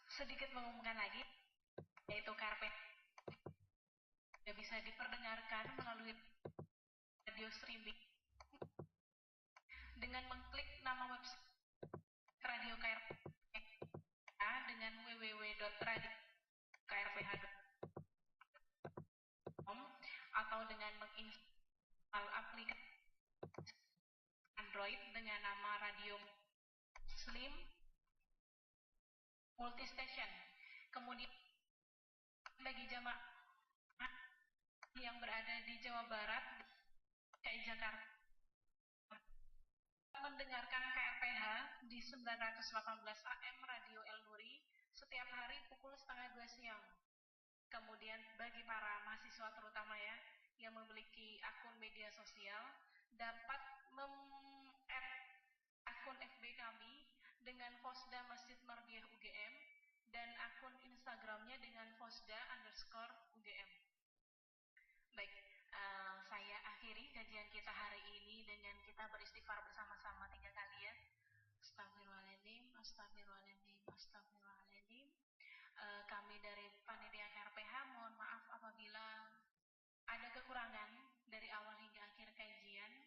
sedikit mengumumkan lagi, yaitu karpet sudah bisa diperdengarkan melalui radio streaming dengan mengklik nama website Radio KRPH dengan www.radiokrph.com atau dengan menginstal aplikasi Android dengan nama Radio Slim Multistation. Kemudian bagi jamaah yang berada di Jawa Barat, DKI Jakarta, mendengarkan KRPH di 918 AM Radio El Nuri setiap hari pukul setengah 2 siang. Kemudian bagi para mahasiswa terutama ya yang memiliki akun media sosial dapat mem-add akun FB kami dengan Fosda Masjid Mardiah UGM dan akun Instagramnya dengan Fosda_UGM. Baik, saya akhiri kajian kita hari ini dengan kita beristighfar bersama-sama 3 kali ya. Astagfirullahaladzim, astagfirullahaladzim, astagfirullahaladzim. Kami dari panitia KRPH mohon maaf apabila ada kekurangan dari awal hingga akhir kajian.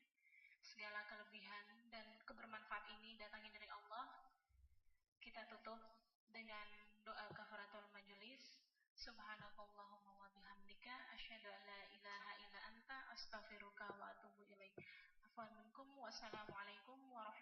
Segala kelebihan dan kebermanfaat ini datangnya dari Allah. Kita tutup dengan doa kafaratul majelis. Subhanakallahumma wa bihamdika asyhadu an la ilaha illa anta astaghfiruka wa atubu ilaik. Afwan minkum. Wassalamualaikum warahmatullahi